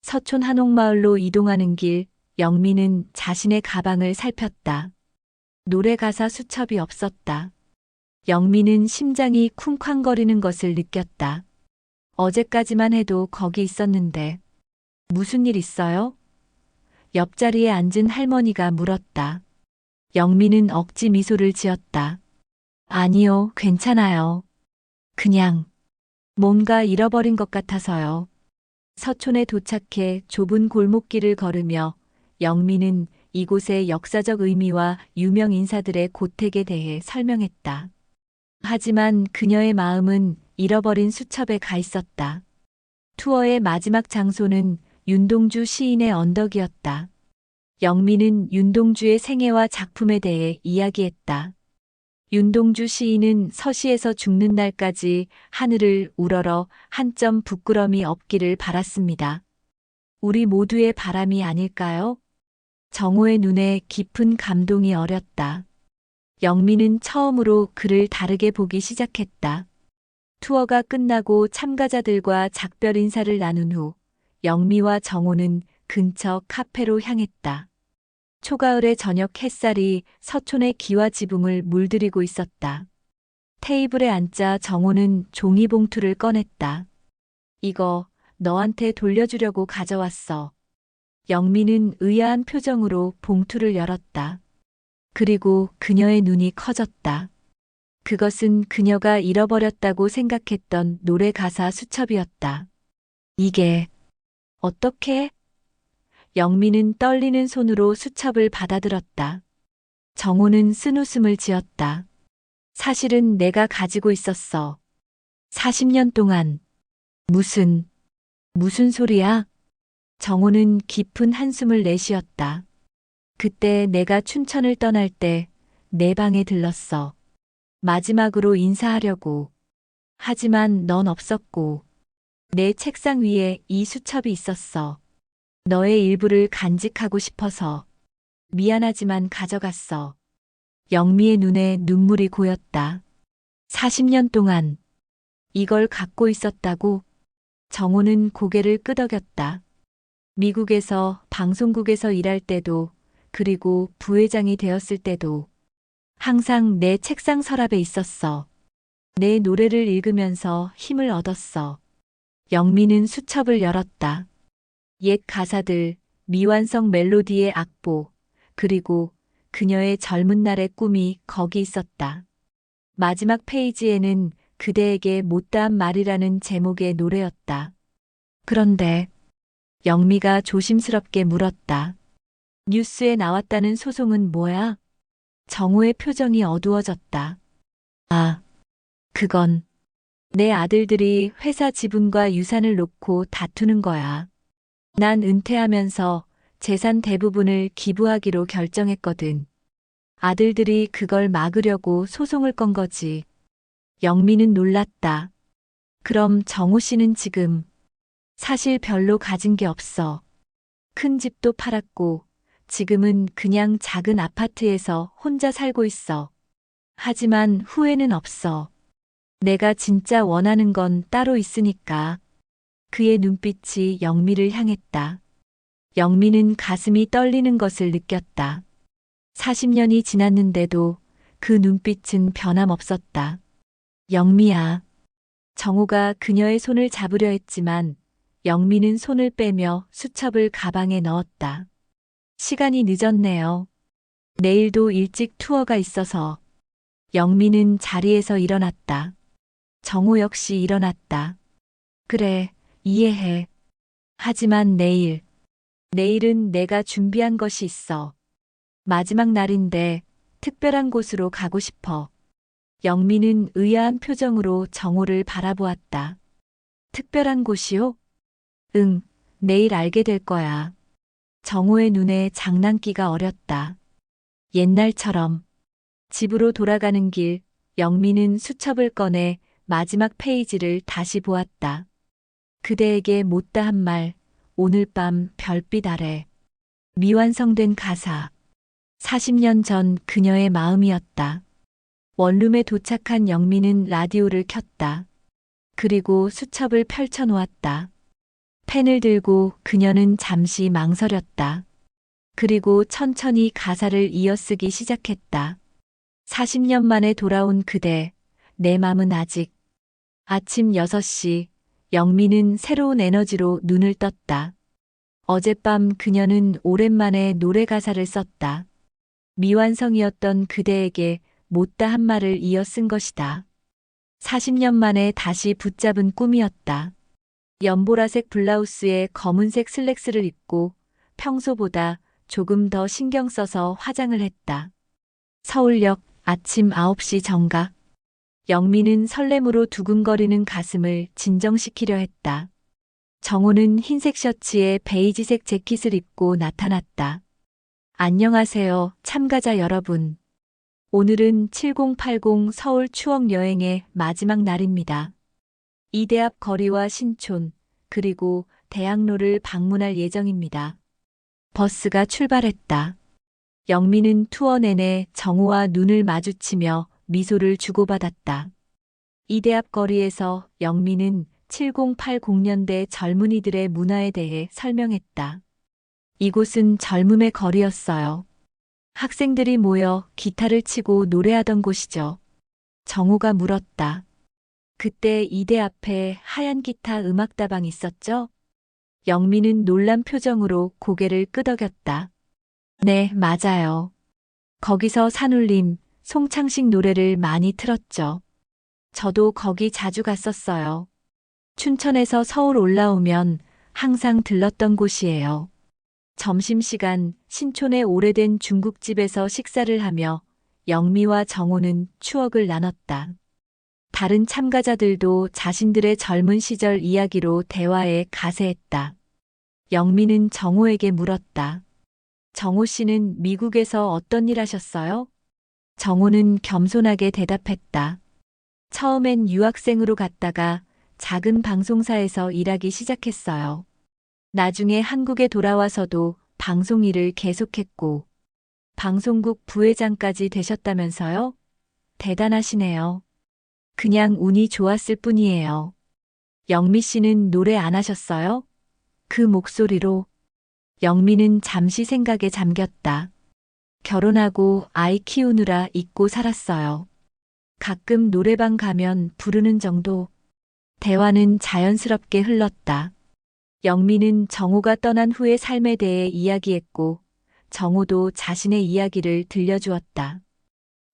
A: 서촌 한옥마을로 이동하는 길, 영미는 자신의 가방을 살폈다. 노래 가사 수첩이 없었다. 영미는 심장이 쿵쾅거리는 것을 느꼈다. 어제까지만 해도 거기 있었는데. 무슨 일 있어요? 옆자리에 앉은 할머니가 물었다. 영미는 억지 미소를 지었다. 아니요, 괜찮아요. 그냥 뭔가 잃어버린 것 같아서요. 서촌에 도착해 좁은 골목길을 걸으며 영미는 이곳의 역사적 의미와 유명 인사들의 고택에 대해 설명했다. 하지만 그녀의 마음은 잃어버린 수첩에 가 있었다. 투어의 마지막 장소는 윤동주 시인의 언덕이었다. 영미는 윤동주의 생애와 작품에 대해 이야기했다. 윤동주 시인은 서시에서 죽는 날까지 하늘을 우러러 한 점 부끄럼이 없기를 바랐습니다. 우리 모두의 바람이 아닐까요? 정호의 눈에 깊은 감동이 어렸다. 영미는 처음으로 그를 다르게 보기 시작했다. 투어가 끝나고 참가자들과 작별 인사를 나눈 후 영미와 정호는 근처 카페로 향했다. 초가을의 저녁 햇살이 서촌의 기와 지붕을 물들이고 있었다. 테이블에 앉자 정호는 종이봉투를 꺼냈다. 이거 너한테 돌려주려고 가져왔어. 영미는 의아한 표정으로 봉투를 열었다. 그리고 그녀의 눈이 커졌다. 그것은 그녀가 잃어버렸다고 생각했던 노래 가사 수첩이었다. 이게 어떻게? 영미는 떨리는 손으로 수첩을 받아들었다. 정호는 쓴웃음을 지었다. 사실은 내가 가지고 있었어. 40년 동안. 무슨 소리야? 정호는 깊은 한숨을 내쉬었다. 그때 내가 춘천을 떠날 때 내 방에 들렀어. 마지막으로 인사하려고. 하지만 넌 없었고. 내 책상 위에 이 수첩이 있었어. 너의 일부를 간직하고 싶어서. 미안하지만 가져갔어. 영미의 눈에 눈물이 고였다. 40년 동안 이걸 갖고 있었다고? 정호는 고개를 끄덕였다. 미국에서 방송국에서 일할 때도, 그리고 부회장이 되었을 때도 항상 내 책상 서랍에 있었어. 내 노래를 읽으면서 힘을 얻었어. 영미는 수첩을 열었다. 옛 가사들, 미완성 멜로디의 악보, 그리고 그녀의 젊은 날의 꿈이 거기 있었다. 마지막 페이지에는 그대에게 못다한 말이라는 제목의 노래였다. 그런데 영미가 조심스럽게 물었다. 뉴스에 나왔다는 소송은 뭐야? 정호의 표정이 어두워졌다. 아, 그건 내 아들들이 회사 지분과 유산을 놓고 다투는 거야. 난 은퇴하면서 재산 대부분을 기부하기로 결정했거든. 아들들이 그걸 막으려고 소송을 건 거지. 영미는 놀랐다. 그럼 정호 씨는 지금 사실 별로 가진 게 없어. 큰 집도 팔았고 지금은 그냥 작은 아파트에서 혼자 살고 있어. 하지만 후회는 없어. 내가 진짜 원하는 건 따로 있으니까. 그의 눈빛이 영미를 향했다. 영미는 가슴이 떨리는 것을 느꼈다. 40년이 지났는데도 그 눈빛은 변함없었다. 영미야. 정호가 그녀의 손을 잡으려 했지만 영미는 손을 빼며 수첩을 가방에 넣었다. 시간이 늦었네요. 내일도 일찍 투어가 있어서. 영미는 자리에서 일어났다. 정호 역시 일어났다. 그래, 이해해. 하지만 내일은 내가 준비한 것이 있어. 마지막 날인데 특별한 곳으로 가고 싶어. 영미는 의아한 표정으로 정호를 바라보았다. 특별한 곳이요? 응, 내일 알게 될 거야. 정호의 눈에 장난기가 어렸다. 옛날처럼. 집으로 돌아가는 길, 영미는 수첩을 꺼내 마지막 페이지를 다시 보았다. 그대에게 못다한 말, 오늘 밤 별빛 아래. 미완성된 가사. 40년 전 그녀의 마음이었다. 원룸에 도착한 영미는 라디오를 켰다. 그리고 수첩을 펼쳐놓았다. 펜을 들고 그녀는 잠시 망설였다. 그리고 천천히 가사를 이어쓰기 시작했다. 40년 만에 돌아온 그대, 내 맘은 아직. 아침 6시, 영미는 새로운 에너지로 눈을 떴다. 어젯밤 그녀는 오랜만에 노래 가사를 썼다. 미완성이었던 그대에게 못다한 말을 이어 쓴 것이다. 40년 만에 다시 붙잡은 꿈이었다. 연보라색 블라우스에 검은색 슬랙스를 입고 평소보다 조금 더 신경 써서 화장을 했다. 서울역 아침 9시 정각. 영미는 설렘으로 두근거리는 가슴을 진정시키려 했다. 정호는 흰색 셔츠에 베이지색 재킷을 입고 나타났다. 안녕하세요, 참가자 여러분. 오늘은 7080 서울 추억 여행의 마지막 날입니다. 이대 앞 거리와 신촌, 그리고 대학로를 방문할 예정입니다. 버스가 출발했다. 영미는 투어 내내 정호와 눈을 마주치며 미소를 주고받았다. 이대 앞 거리에서 영미는 7080년대 젊은이들의 문화에 대해 설명했다. 이곳은 젊음의 거리였어요. 학생들이 모여 기타를 치고 노래하던 곳이죠. 정호가 물었다. 그때 이대 앞에 하얀 기타 음악다방 있었죠? 영미는 놀란 표정으로 고개를 끄덕였다. 네, 맞아요. 거기서 산울림, 송창식 노래를 많이 틀었죠. 저도 거기 자주 갔었어요. 춘천에서 서울 올라오면 항상 들렀던 곳이에요. 점심시간 신촌의 오래된 중국집에서 식사를 하며 영미와 정호는 추억을 나눴다. 다른 참가자들도 자신들의 젊은 시절 이야기로 대화에 가세했다. 영미는 정호에게 물었다. 정호 씨는 미국에서 어떤 일 하셨어요? 정호는 겸손하게 대답했다. 처음엔 유학생으로 갔다가 작은 방송사에서 일하기 시작했어요. 나중에 한국에 돌아와서도 방송 일을 계속했고, 방송국 부회장까지 되셨다면서요? 대단하시네요. 그냥 운이 좋았을 뿐이에요. 영미 씨는 노래 안 하셨어요? 그 목소리로. 영미는 잠시 생각에 잠겼다. 결혼하고 아이 키우느라 잊고 살았어요. 가끔 노래방 가면 부르는 정도. 대화는 자연스럽게 흘렀다. 영미는 정호가 떠난 후의 삶에 대해 이야기했고, 정호도 자신의 이야기를 들려주었다.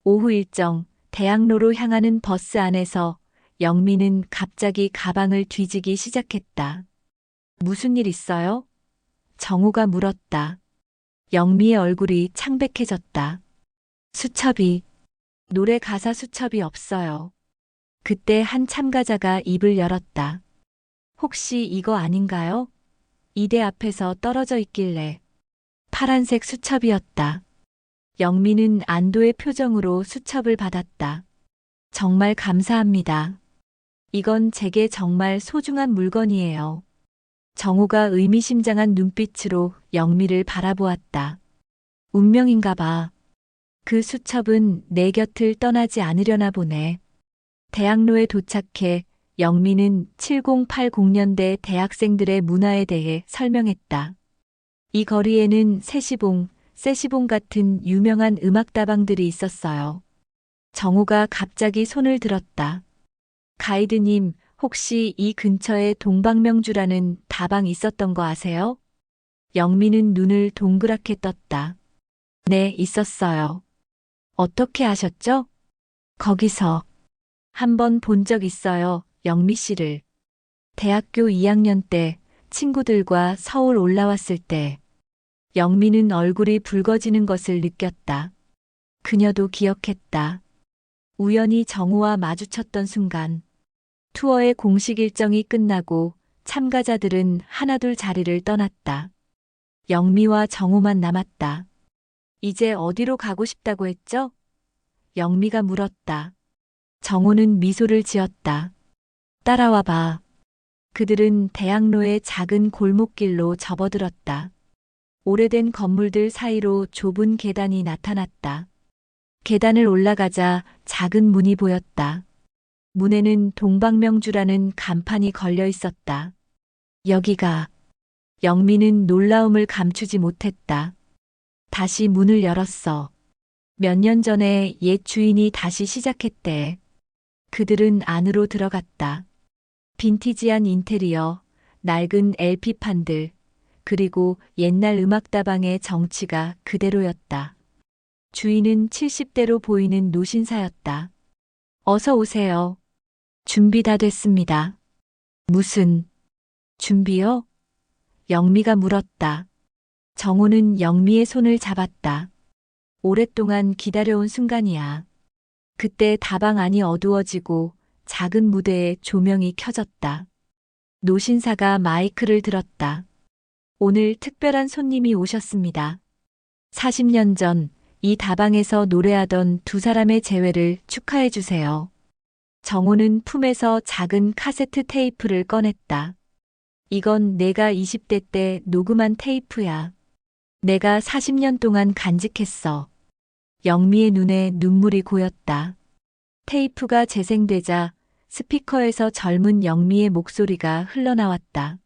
A: 오후 일정, 대학로로 향하는 버스 안에서 영미는 갑자기 가방을 뒤지기 시작했다. 무슨 일 있어요? 정호가 물었다. 영미의 얼굴이 창백해졌다. 수첩이, 노래 가사 수첩이 없어요. 그때 한 참가자가 입을 열었다. 혹시 이거 아닌가요? 이대 앞에서 떨어져 있길래. 파란색 수첩이었다. 영미는 안도의 표정으로 수첩을 받았다. 정말 감사합니다. 이건 제게 정말 소중한 물건이에요. 정호가 의미심장한 눈빛으로 영미를 바라보았다. 운명인가 봐. 그 수첩은 내 곁을 떠나지 않으려나 보네. 대학로에 도착해 영미는 7080년대 대학생들의 문화에 대해 설명했다. 이 거리에는 세시봉, 세시봉 같은 유명한 음악다방들이 있었어요. 정호가 갑자기 손을 들었다. 가이드님, 혹시 이 근처에 동방명주라는 다방 있었던 거 아세요? 영미는 눈을 동그랗게 떴다. 네, 있었어요. 어떻게 아셨죠? 거기서 한 번 본 적 있어요, 영미 씨를. 대학교 2학년 때 친구들과 서울 올라왔을 때. 영미는 얼굴이 붉어지는 것을 느꼈다. 그녀도 기억했다. 우연히 정호와 마주쳤던 순간. 투어의 공식 일정이 끝나고 참가자들은 하나둘 자리를 떠났다. 영미와 정호만 남았다. 이제 어디로 가고 싶다고 했죠? 영미가 물었다. 정호는 미소를 지었다. 따라와 봐. 그들은 대학로의 작은 골목길로 접어들었다. 오래된 건물들 사이로 좁은 계단이 나타났다. 계단을 올라가자 작은 문이 보였다. 문에는 동방명주라는 간판이 걸려 있었다. 여기가. 영미는 놀라움을 감추지 못했다. 다시 문을 열었어. 몇 년 전에 옛 주인이 다시 시작했대. 그들은 안으로 들어갔다. 빈티지한 인테리어, 낡은 LP판들, 그리고 옛날 음악다방의 정취가 그대로였다. 주인은 70대로 보이는 노신사였다. 어서 오세요. 준비 다 됐습니다. 무슨 준비요? 영미가 물었다. 정호는 영미의 손을 잡았다. 오랫동안 기다려온 순간이야. 그때 다방 안이 어두워지고 작은 무대에 조명이 켜졌다. 노신사가 마이크를 들었다. 오늘 특별한 손님이 오셨습니다. 40년 전 이 다방에서 노래하던 두 사람의 재회를 축하해 주세요. 정호는 품에서 작은 카세트 테이프를 꺼냈다. 이건 내가 20대 때 녹음한 테이프야. 내가 40년 동안 간직했어. 영미의 눈에 눈물이 고였다. 테이프가 재생되자 스피커에서 젊은 영미의 목소리가 흘러나왔다.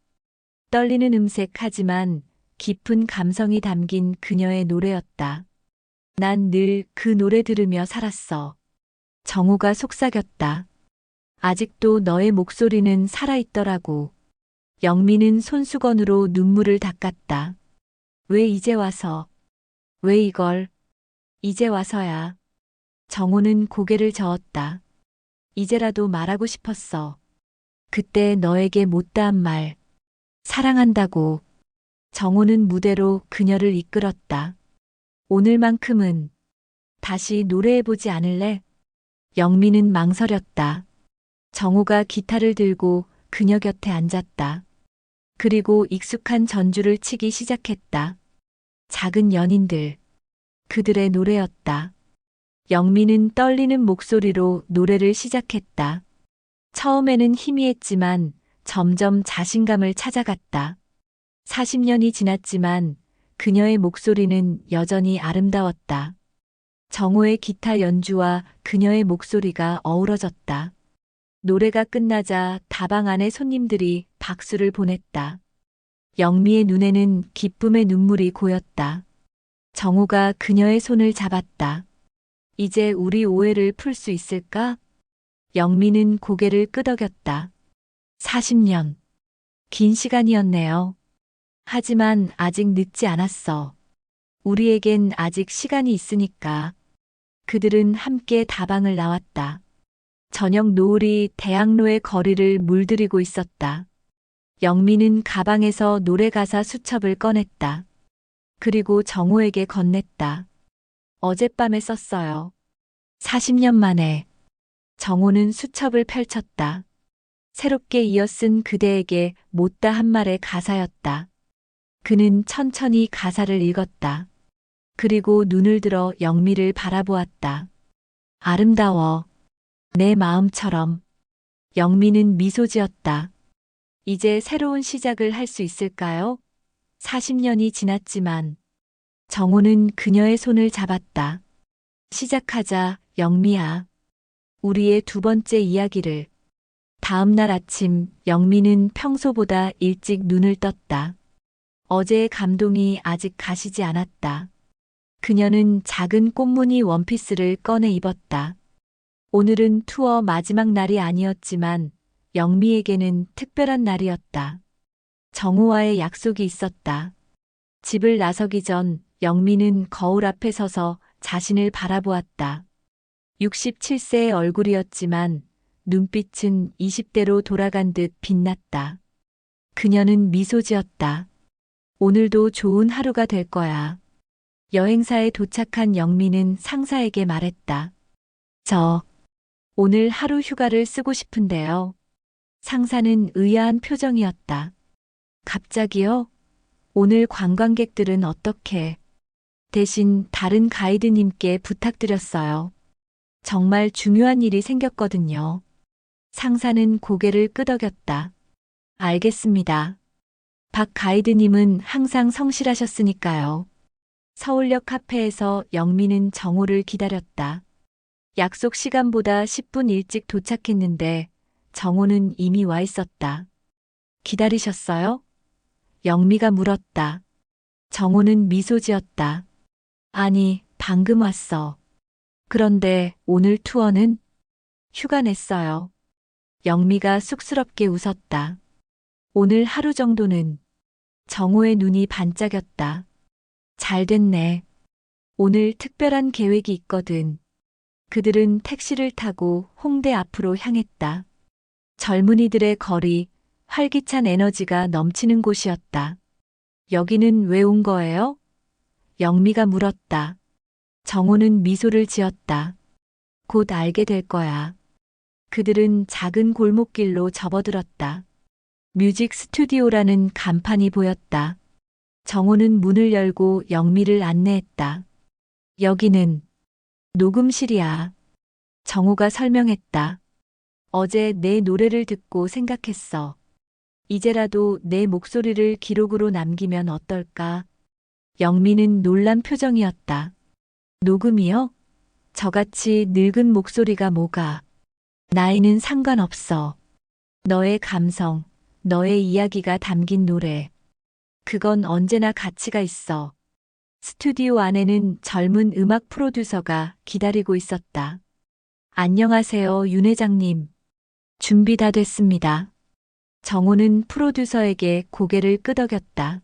A: 떨리는 음색 하지만 깊은 감성이 담긴 그녀의 노래였다. 난 늘 그 노래 들으며 살았어. 정호가 속삭였다. 아직도 너의 목소리는 살아있더라고. 영미는 손수건으로 눈물을 닦았다. 왜 이제 와서? 왜 이걸? 이제 와서야. 정호는 고개를 저었다. 이제라도 말하고 싶었어. 그때 너에게 못다한 말. 사랑한다고. 정호는 무대로 그녀를 이끌었다. 오늘만큼은 다시 노래해보지 않을래? 영미는 망설였다. 정호가 기타를 들고 그녀 곁에 앉았다. 그리고 익숙한 전주를 치기 시작했다. 작은 연인들. 그들의 노래였다. 영미는 떨리는 목소리로 노래를 시작했다. 처음에는 희미했지만 점점 자신감을 찾아갔다. 40년이 지났지만 그녀의 목소리는 여전히 아름다웠다. 정호의 기타 연주와 그녀의 목소리가 어우러졌다. 노래가 끝나자 다방 안의 손님들이 박수를 보냈다. 영미의 눈에는 기쁨의 눈물이 고였다. 정호가 그녀의 손을 잡았다. 이제 우리 오해를 풀 수 있을까? 영미는 고개를 끄덕였다. 40년. 긴 시간이었네요. 하지만 아직 늦지 않았어. 우리에겐 아직 시간이 있으니까. 그들은 함께 다방을 나왔다. 저녁 노을이 대학로의 거리를 물들이고 있었다. 영미는 가방에서 노래 가사 수첩을 꺼냈다. 그리고 정호에게 건넸다. 어젯밤에 썼어요. 40년 만에. 정호는 수첩을 펼쳤다. 새롭게 이어 쓴 그대에게 못다 한 말의 가사였다. 그는 천천히 가사를 읽었다. 그리고 눈을 들어 영미를 바라보았다. 아름다워. 내 마음처럼. 영미는 미소 지었다. 이제 새로운 시작을 할 수 있을까요? 40년이 지났지만 정호는 그녀의 손을 잡았다. 시작하자, 영미야. 우리의 두 번째 이야기를. 다음 날 아침, 영미는 평소보다 일찍 눈을 떴다. 어제의 감동이 아직 가시지 않았다. 그녀는 작은 꽃무늬 원피스를 꺼내 입었다. 오늘은 투어 마지막 날이 아니었지만 영미에게는 특별한 날이었다. 정호와의 약속이 있었다. 집을 나서기 전 영미는 거울 앞에 서서 자신을 바라보았다. 67세의 얼굴이었지만 눈빛은 20대로 돌아간 듯 빛났다. 그녀는 미소 지었다. 오늘도 좋은 하루가 될 거야. 여행사에 도착한 영미는 상사에게 말했다. 저 오늘 하루 휴가를 쓰고 싶은데요. 상사는 의아한 표정이었다. 갑자기요? 오늘 관광객들은 어떻게? 대신 다른 가이드님께 부탁드렸어요. 정말 중요한 일이 생겼거든요. 상사는 고개를 끄덕였다. 알겠습니다. 박 가이드님은 항상 성실하셨으니까요. 서울역 카페에서 영미는 정호를 기다렸다. 약속 시간보다 10분 일찍 도착했는데 정호는 이미 와 있었다. 기다리셨어요? 영미가 물었다. 정호는 미소 지었다. 아니, 방금 왔어. 그런데 오늘 투어는? 휴가 냈어요. 영미가 쑥스럽게 웃었다. 오늘 하루 정도는. 정호의 눈이 반짝였다. 잘 됐네. 오늘 특별한 계획이 있거든. 그들은 택시를 타고 홍대 앞으로 향했다. 젊은이들의 거리, 활기찬 에너지가 넘치는 곳이었다. 여기는 왜 온 거예요? 영미가 물었다. 정호는 미소를 지었다. 곧 알게 될 거야. 그들은 작은 골목길로 접어들었다. 뮤직 스튜디오라는 간판이 보였다. 정호는 문을 열고 영미를 안내했다. 여기는 녹음실이야. 정호가 설명했다. 어제 내 노래를 듣고 생각했어. 이제라도 내 목소리를 기록으로 남기면 어떨까? 영미는 놀란 표정이었다. 녹음이요? 저같이 늙은 목소리가 뭐가? 나이는 상관없어. 너의 감성, 너의 이야기가 담긴 노래. 그건 언제나 가치가 있어. 스튜디오 안에는 젊은 음악 프로듀서가 기다리고 있었다. 안녕하세요, 윤 회장님. 준비 다 됐습니다. 정호는 프로듀서에게 고개를 끄덕였다.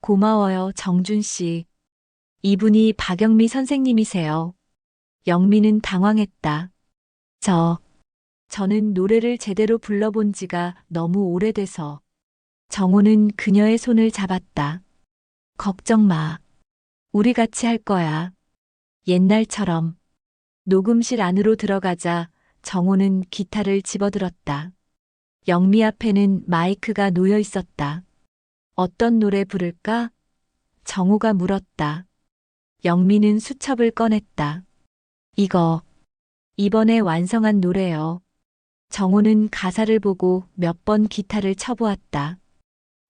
A: 고마워요, 정준 씨. 이분이 박영미 선생님이세요. 영미는 당황했다. 저는 노래를 제대로 불러본 지가 너무 오래돼서. 정호는 그녀의 손을 잡았다. 걱정 마. 우리 같이 할 거야. 옛날처럼. 녹음실 안으로 들어가자 정호는 기타를 집어들었다. 영미 앞에는 마이크가 놓여 있었다. 어떤 노래 부를까? 정호가 물었다. 영미는 수첩을 꺼냈다. 이번에 완성한 노래요. 정호는 가사를 보고 몇 번 기타를 쳐보았다.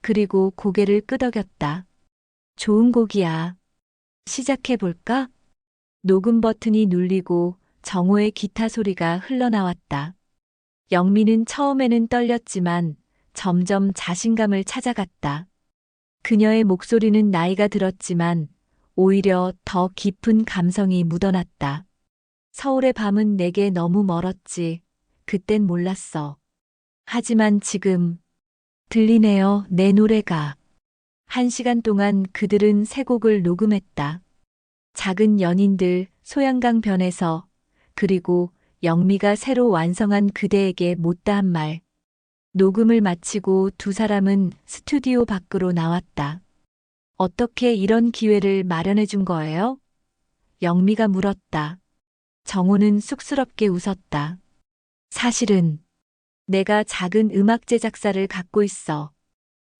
A: 그리고 고개를 끄덕였다. 좋은 곡이야. 시작해볼까? 녹음 버튼이 눌리고 정호의 기타 소리가 흘러나왔다. 영미는 처음에는 떨렸지만 점점 자신감을 찾아갔다. 그녀의 목소리는 나이가 들었지만 오히려 더 깊은 감성이 묻어났다. 서울의 밤은 내게 너무 멀었지. 그땐 몰랐어. 하지만 지금 들리네요, 내 노래가. 1시간 동안 그들은 3곡을 녹음했다. 작은 연인들, 소양강 변에서, 그리고 영미가 새로 완성한 그대에게 못다한 말. 녹음을 마치고 두 사람은 스튜디오 밖으로 나왔다. 어떻게 이런 기회를 마련해 준 거예요? 영미가 물었다. 정호는 쑥스럽게 웃었다. 사실은 내가 작은 음악 제작사를 갖고 있어.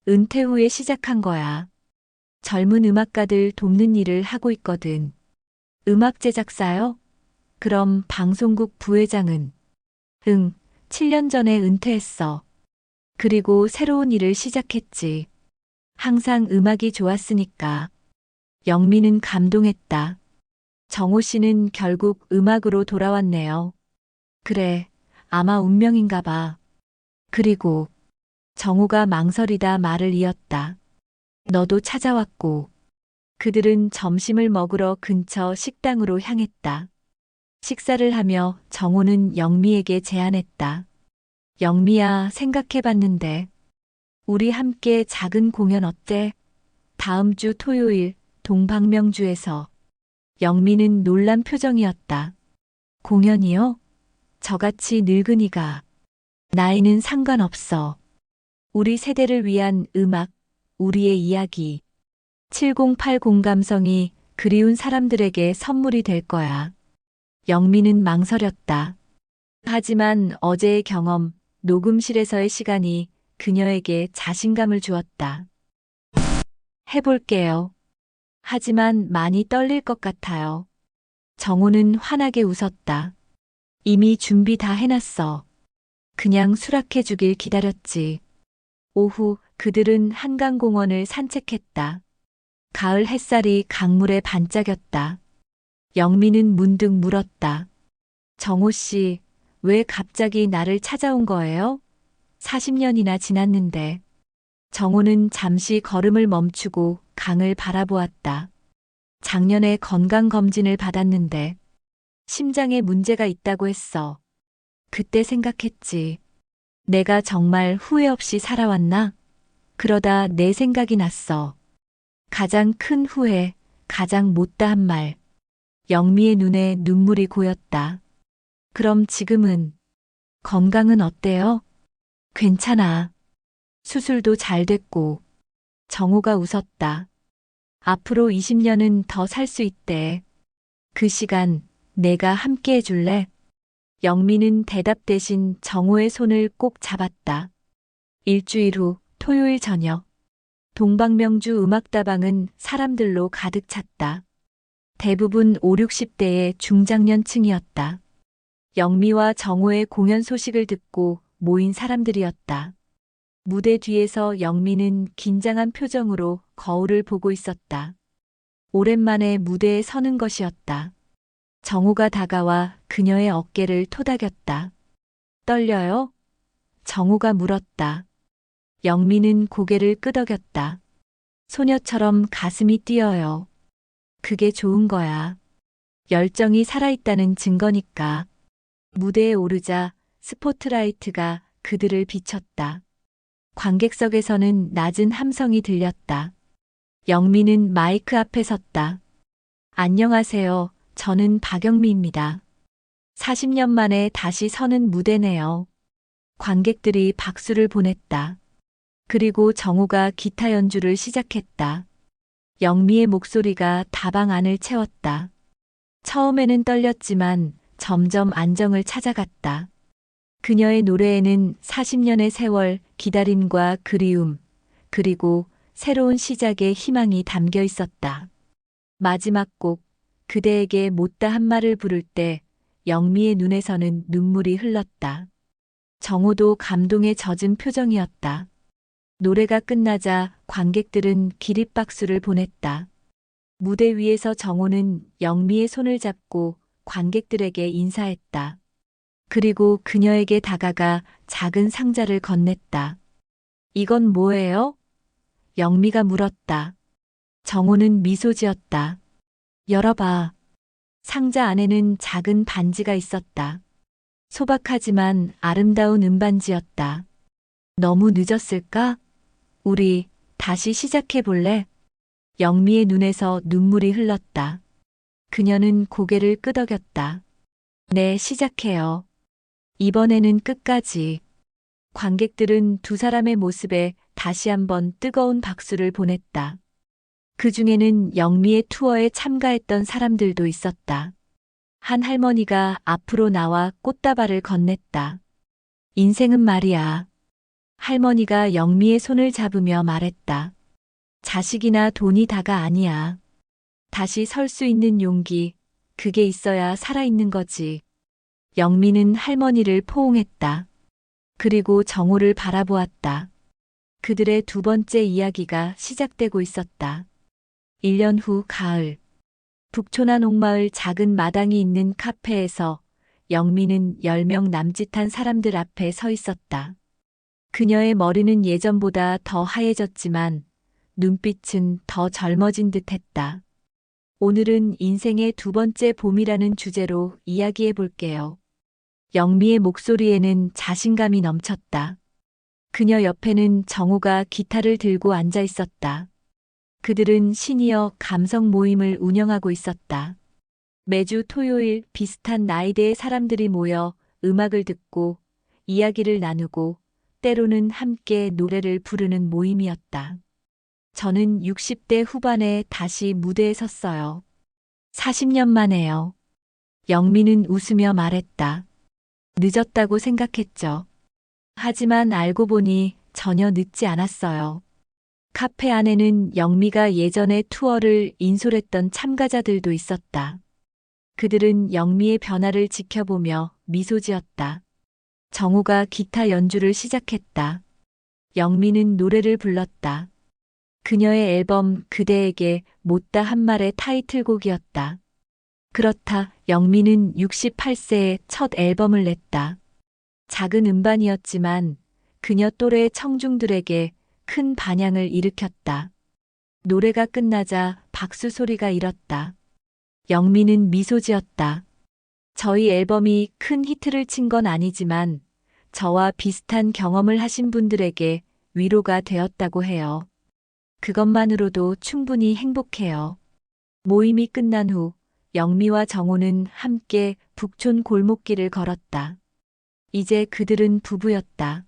A: 은퇴 후에 시작한 거야. 젊은 음악가들 돕는 일을 하고 있거든. 음악 제작사요? 그럼 방송국 부회장은? 응, 7년 전에 은퇴했어. 그리고 새로운 일을 시작했지. 항상 음악이 좋았으니까. 영미는 감동했다. 정호 씨는 결국 음악으로 돌아왔네요. 그래, 아마 운명인가 봐. 그리고 정호가 망설이다 말을 이었다. 너도 찾아왔고. 그들은 점심을 먹으러 근처 식당으로 향했다. 식사를 하며 정호는 영미에게 제안했다. 영미야, 생각해봤는데. 우리 함께 작은 공연 어때? 다음 주 토요일 동방명주에서. 영미는 놀란 표정이었다. 공연이요? 저같이 늙은이가. 나이는 상관없어. 우리 세대를 위한 음악, 우리의 이야기. 7080 감성이 그리운 사람들에게 선물이 될 거야. 영미는 망설였다. 하지만 어제의 경험, 녹음실에서의 시간이 그녀에게 자신감을 주었다. 해볼게요. 하지만 많이 떨릴 것 같아요. 정호는 환하게 웃었다. 이미 준비 다 해놨어. 그냥 수락해 주길 기다렸지. 오후 그들은 한강공원을 산책했다. 가을 햇살이 강물에 반짝였다. 영미는 문득 물었다. 정호 씨, 왜 갑자기 나를 찾아온 거예요? 40년이나 지났는데. 정호는 잠시 걸음을 멈추고 강을 바라보았다. 작년에 건강검진을 받았는데 심장에 문제가 있다고 했어. 그때 생각했지. 내가 정말 후회 없이 살아왔나? 그러다 내 생각이 났어. 가장 큰 후회, 가장 못다한 말. 영미의 눈에 눈물이 고였다. 그럼 지금은? 건강은 어때요? 괜찮아. 수술도 잘 됐고. 정우가 웃었다. 앞으로 20년은 더 살 수 있대. 그 시간 내가 함께 해줄래? 영미는 대답 대신 정우의 손을 꼭 잡았다. 일주일 후 토요일 저녁. 동방명주 음악다방은 사람들로 가득 찼다. 대부분 5, 60대의 중장년층이었다. 영미와 정우의 공연 소식을 듣고 모인 사람들이었다. 무대 뒤에서 영미는 긴장한 표정으로 거울을 보고 있었다. 오랜만에 무대에 서는 것이었다. 정우가 다가와 그녀의 어깨를 토닥였다. 떨려요? 정우가 물었다. 영미는 고개를 끄덕였다. 소녀처럼 가슴이 뛰어요. 그게 좋은 거야. 열정이 살아있다는 증거니까. 무대에 오르자 스포트라이트가 그들을 비췄다. 관객석에서는 낮은 함성이 들렸다. 영미는 마이크 앞에 섰다. 안녕하세요. 저는 박영미입니다. 40년 만에 다시 서는 무대네요. 관객들이 박수를 보냈다. 그리고 정우가 기타 연주를 시작했다. 영미의 목소리가 다방 안을 채웠다. 처음에는 떨렸지만 점점 안정을 찾아갔다. 그녀의 노래에는 40년의 세월, 기다림과 그리움, 그리고 새로운 시작의 희망이 담겨 있었다. 마지막 곡, 그대에게 못다 한 말을 부를 때 영미의 눈에서는 눈물이 흘렀다. 정우도 감동에 젖은 표정이었다. 노래가 끝나자 관객들은 기립박수를 보냈다. 무대 위에서 정우는 영미의 손을 잡고 관객들에게 인사했다. 그리고 그녀에게 다가가 작은 상자를 건넸다. 이건 뭐예요? 영미가 물었다. 정우는 미소 지었다. 열어봐. 상자 안에는 작은 반지가 있었다. 소박하지만 아름다운 은반지였다. 너무 늦었을까? 우리 다시 시작해 볼래? 영미의 눈에서 눈물이 흘렀다. 그녀는 고개를 끄덕였다. 네, 시작해요. 이번에는 끝까지. 관객들은 두 사람의 모습에 다시 한번 뜨거운 박수를 보냈다. 그 중에는 영미의 투어에 참가했던 사람들도 있었다. 한 할머니가 앞으로 나와 꽃다발을 건넸다. 인생은 말이야. 할머니가 영미의 손을 잡으며 말했다. 자식이나 돈이 다가 아니야. 다시 설 수 있는 용기, 그게 있어야 살아있는 거지. 영미는 할머니를 포옹했다. 그리고 정우를 바라보았다. 그들의 두 번째 이야기가 시작되고 있었다. 1년 후 가을. 북촌한 옥마을 작은 마당이 있는 카페에서 영미는 10명 남짓한 사람들 앞에 서 있었다. 그녀의 머리는 예전보다 더 하얘졌지만 눈빛은 더 젊어진 듯했다. 오늘은 인생의 두 번째 봄이라는 주제로 이야기해 볼게요. 영미의 목소리에는 자신감이 넘쳤다. 그녀 옆에는 정우가 기타를 들고 앉아 있었다. 그들은 시니어 감성 모임을 운영하고 있었다. 매주 토요일 비슷한 나이대의 사람들이 모여 음악을 듣고 이야기를 나누고 때로는 함께 노래를 부르는 모임이었다. 저는 60대 후반에 다시 무대에 섰어요. 40년 만에요. 영미는 웃으며 말했다. 늦었다고 생각했죠. 하지만 알고 보니 전혀 늦지 않았어요. 카페 안에는 영미가 예전에 투어를 인솔했던 참가자들도 있었다. 그들은 영미의 변화를 지켜보며 미소 지었다. 정우가 기타 연주를 시작했다. 영미는 노래를 불렀다. 그녀의 앨범 그대에게 못다 한 말의 타이틀곡이었다. 그렇다 영미는 68세에 첫 앨범을 냈다. 작은 음반이었지만 그녀 또래 청중들에게 큰 반향을 일으켰다. 노래가 끝나자 박수 소리가 일었다. 영미는 미소 지었다. 저희 앨범이 큰 히트를 친 건 아니지만 저와 비슷한 경험을 하신 분들에게 위로가 되었다고 해요. 그것만으로도 충분히 행복해요. 모임이 끝난 후 영미와 정우는 함께 북촌 골목길을 걸었다. 이제 그들은 부부였다.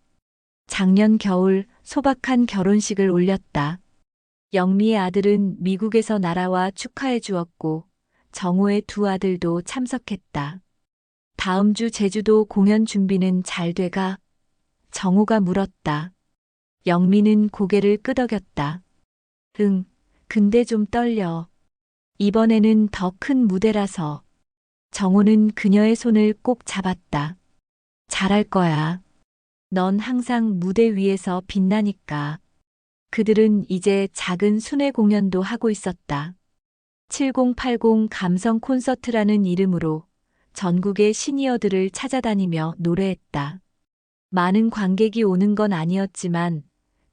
A: 작년 겨울 소박한 결혼식을 올렸다. 영미의 아들은 미국에서 날아와 축하해 주었고 정호의 두 아들도 참석했다. 다음 주 제주도 공연 준비는 잘 돼가? 정호가 물었다. 영미는 고개를 끄덕였다. 응, 근데 좀 떨려. 이번에는 더 큰 무대라서. 정호는 그녀의 손을 꼭 잡았다. 잘할 거야. 넌 항상 무대 위에서 빛나니까. 그들은 이제 작은 순회 공연도 하고 있었다. 7080 감성 콘서트라는 이름으로 전국의 시니어들을 찾아다니며 노래했다. 많은 관객이 오는 건 아니었지만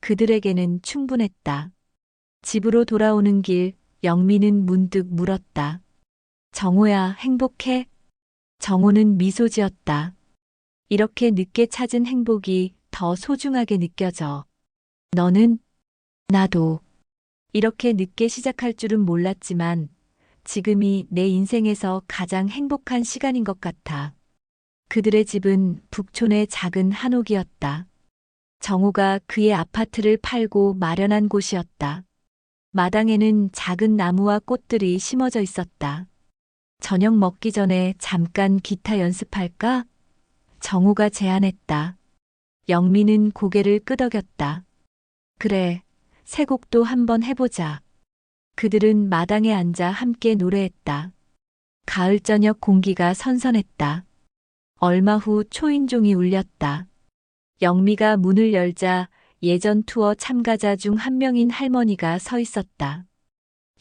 A: 그들에게는 충분했다. 집으로 돌아오는 길, 영미는 문득 물었다. 정호야, 행복해? 정호는 미소 지었다. 이렇게 늦게 찾은 행복이 더 소중하게 느껴져. 너는? 나도. 이렇게 늦게 시작할 줄은 몰랐지만 지금이 내 인생에서 가장 행복한 시간인 것 같아. 그들의 집은 북촌의 작은 한옥이었다. 정호가 그의 아파트를 팔고 마련한 곳이었다. 마당에는 작은 나무와 꽃들이 심어져 있었다. 저녁 먹기 전에 잠깐 기타 연습할까? 정호가 제안했다. 영미는 고개를 끄덕였다. 그래, 새 곡도 한번 해보자. 그들은 마당에 앉아 함께 노래했다. 가을 저녁 공기가 선선했다. 얼마 후 초인종이 울렸다. 영미가 문을 열자 예전 투어 참가자 중 한 명인 할머니가 서 있었다.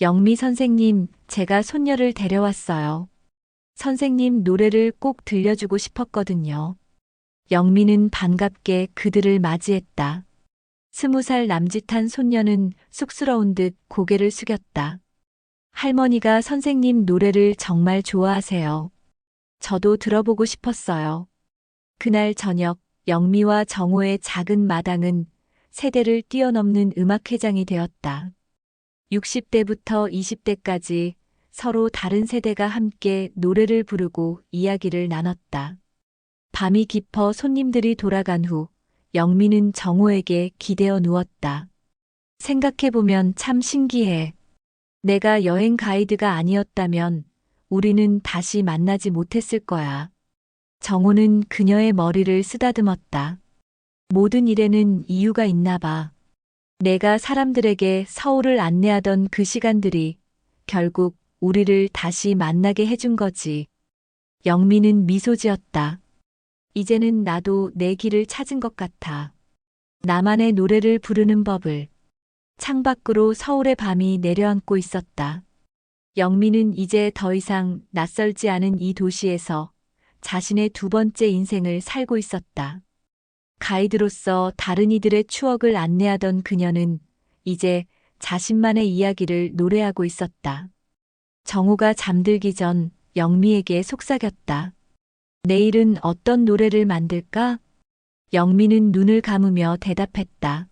A: 영미 선생님, 제가 손녀를 데려왔어요. 선생님 노래를 꼭 들려주고 싶었거든요. 영미는 반갑게 그들을 맞이했다. 20살 남짓한 손녀는 쑥스러운 듯 고개를 숙였다. 할머니가 선생님 노래를 정말 좋아하세요. 저도 들어보고 싶었어요. 그날 저녁 영미와 정호의 작은 마당은 세대를 뛰어넘는 음악회장이 되었다. 60대부터 20대까지 서로 다른 세대가 함께 노래를 부르고 이야기를 나눴다. 밤이 깊어 손님들이 돌아간 후 영미는 정호에게 기대어 누웠다. 생각해보면 참 신기해. 내가 여행 가이드가 아니었다면 우리는 다시 만나지 못했을 거야. 정호는 그녀의 머리를 쓰다듬었다. 모든 일에는 이유가 있나 봐. 내가 사람들에게 서울을 안내하던 그 시간들이 결국 우리를 다시 만나게 해준 거지. 영미는 미소 지었다. 이제는 나도 내 길을 찾은 것 같아. 나만의 노래를 부르는 법을. 창밖으로 서울의 밤이 내려앉고 있었다. 영미는 이제 더 이상 낯설지 않은 이 도시에서 자신의 두 번째 인생을 살고 있었다. 가이드로서 다른 이들의 추억을 안내하던 그녀는 이제 자신만의 이야기를 노래하고 있었다. 정호가 잠들기 전 영미에게 속삭였다. 내일은 어떤 노래를 만들까? 영미는 눈을 감으며 대답했다.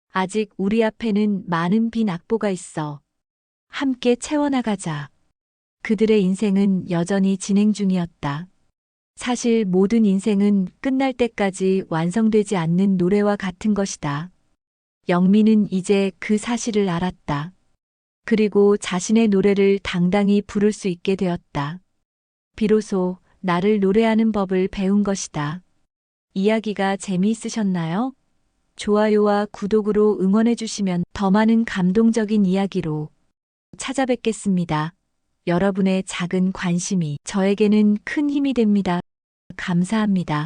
A: 아직 우리 앞에는 많은 빈 악보가 있어. 함께 채워나가자. 그들의 인생은 여전히 진행 중이었다. 사실 모든 인생은 끝날 때까지 완성되지 않는 노래와 같은 것이다. 영미는 이제 그 사실을 알았다. 그리고 자신의 노래를 당당히 부를 수 있게 되었다. 비로소 나를 노래하는 법을 배운 것이다. 이야기가 재미있으셨나요? 좋아요와 구독으로 응원해 주시면 더 많은 감동적인 이야기로 찾아뵙겠습니다. 여러분의 작은 관심이 저에게는 큰 힘이 됩니다. 감사합니다.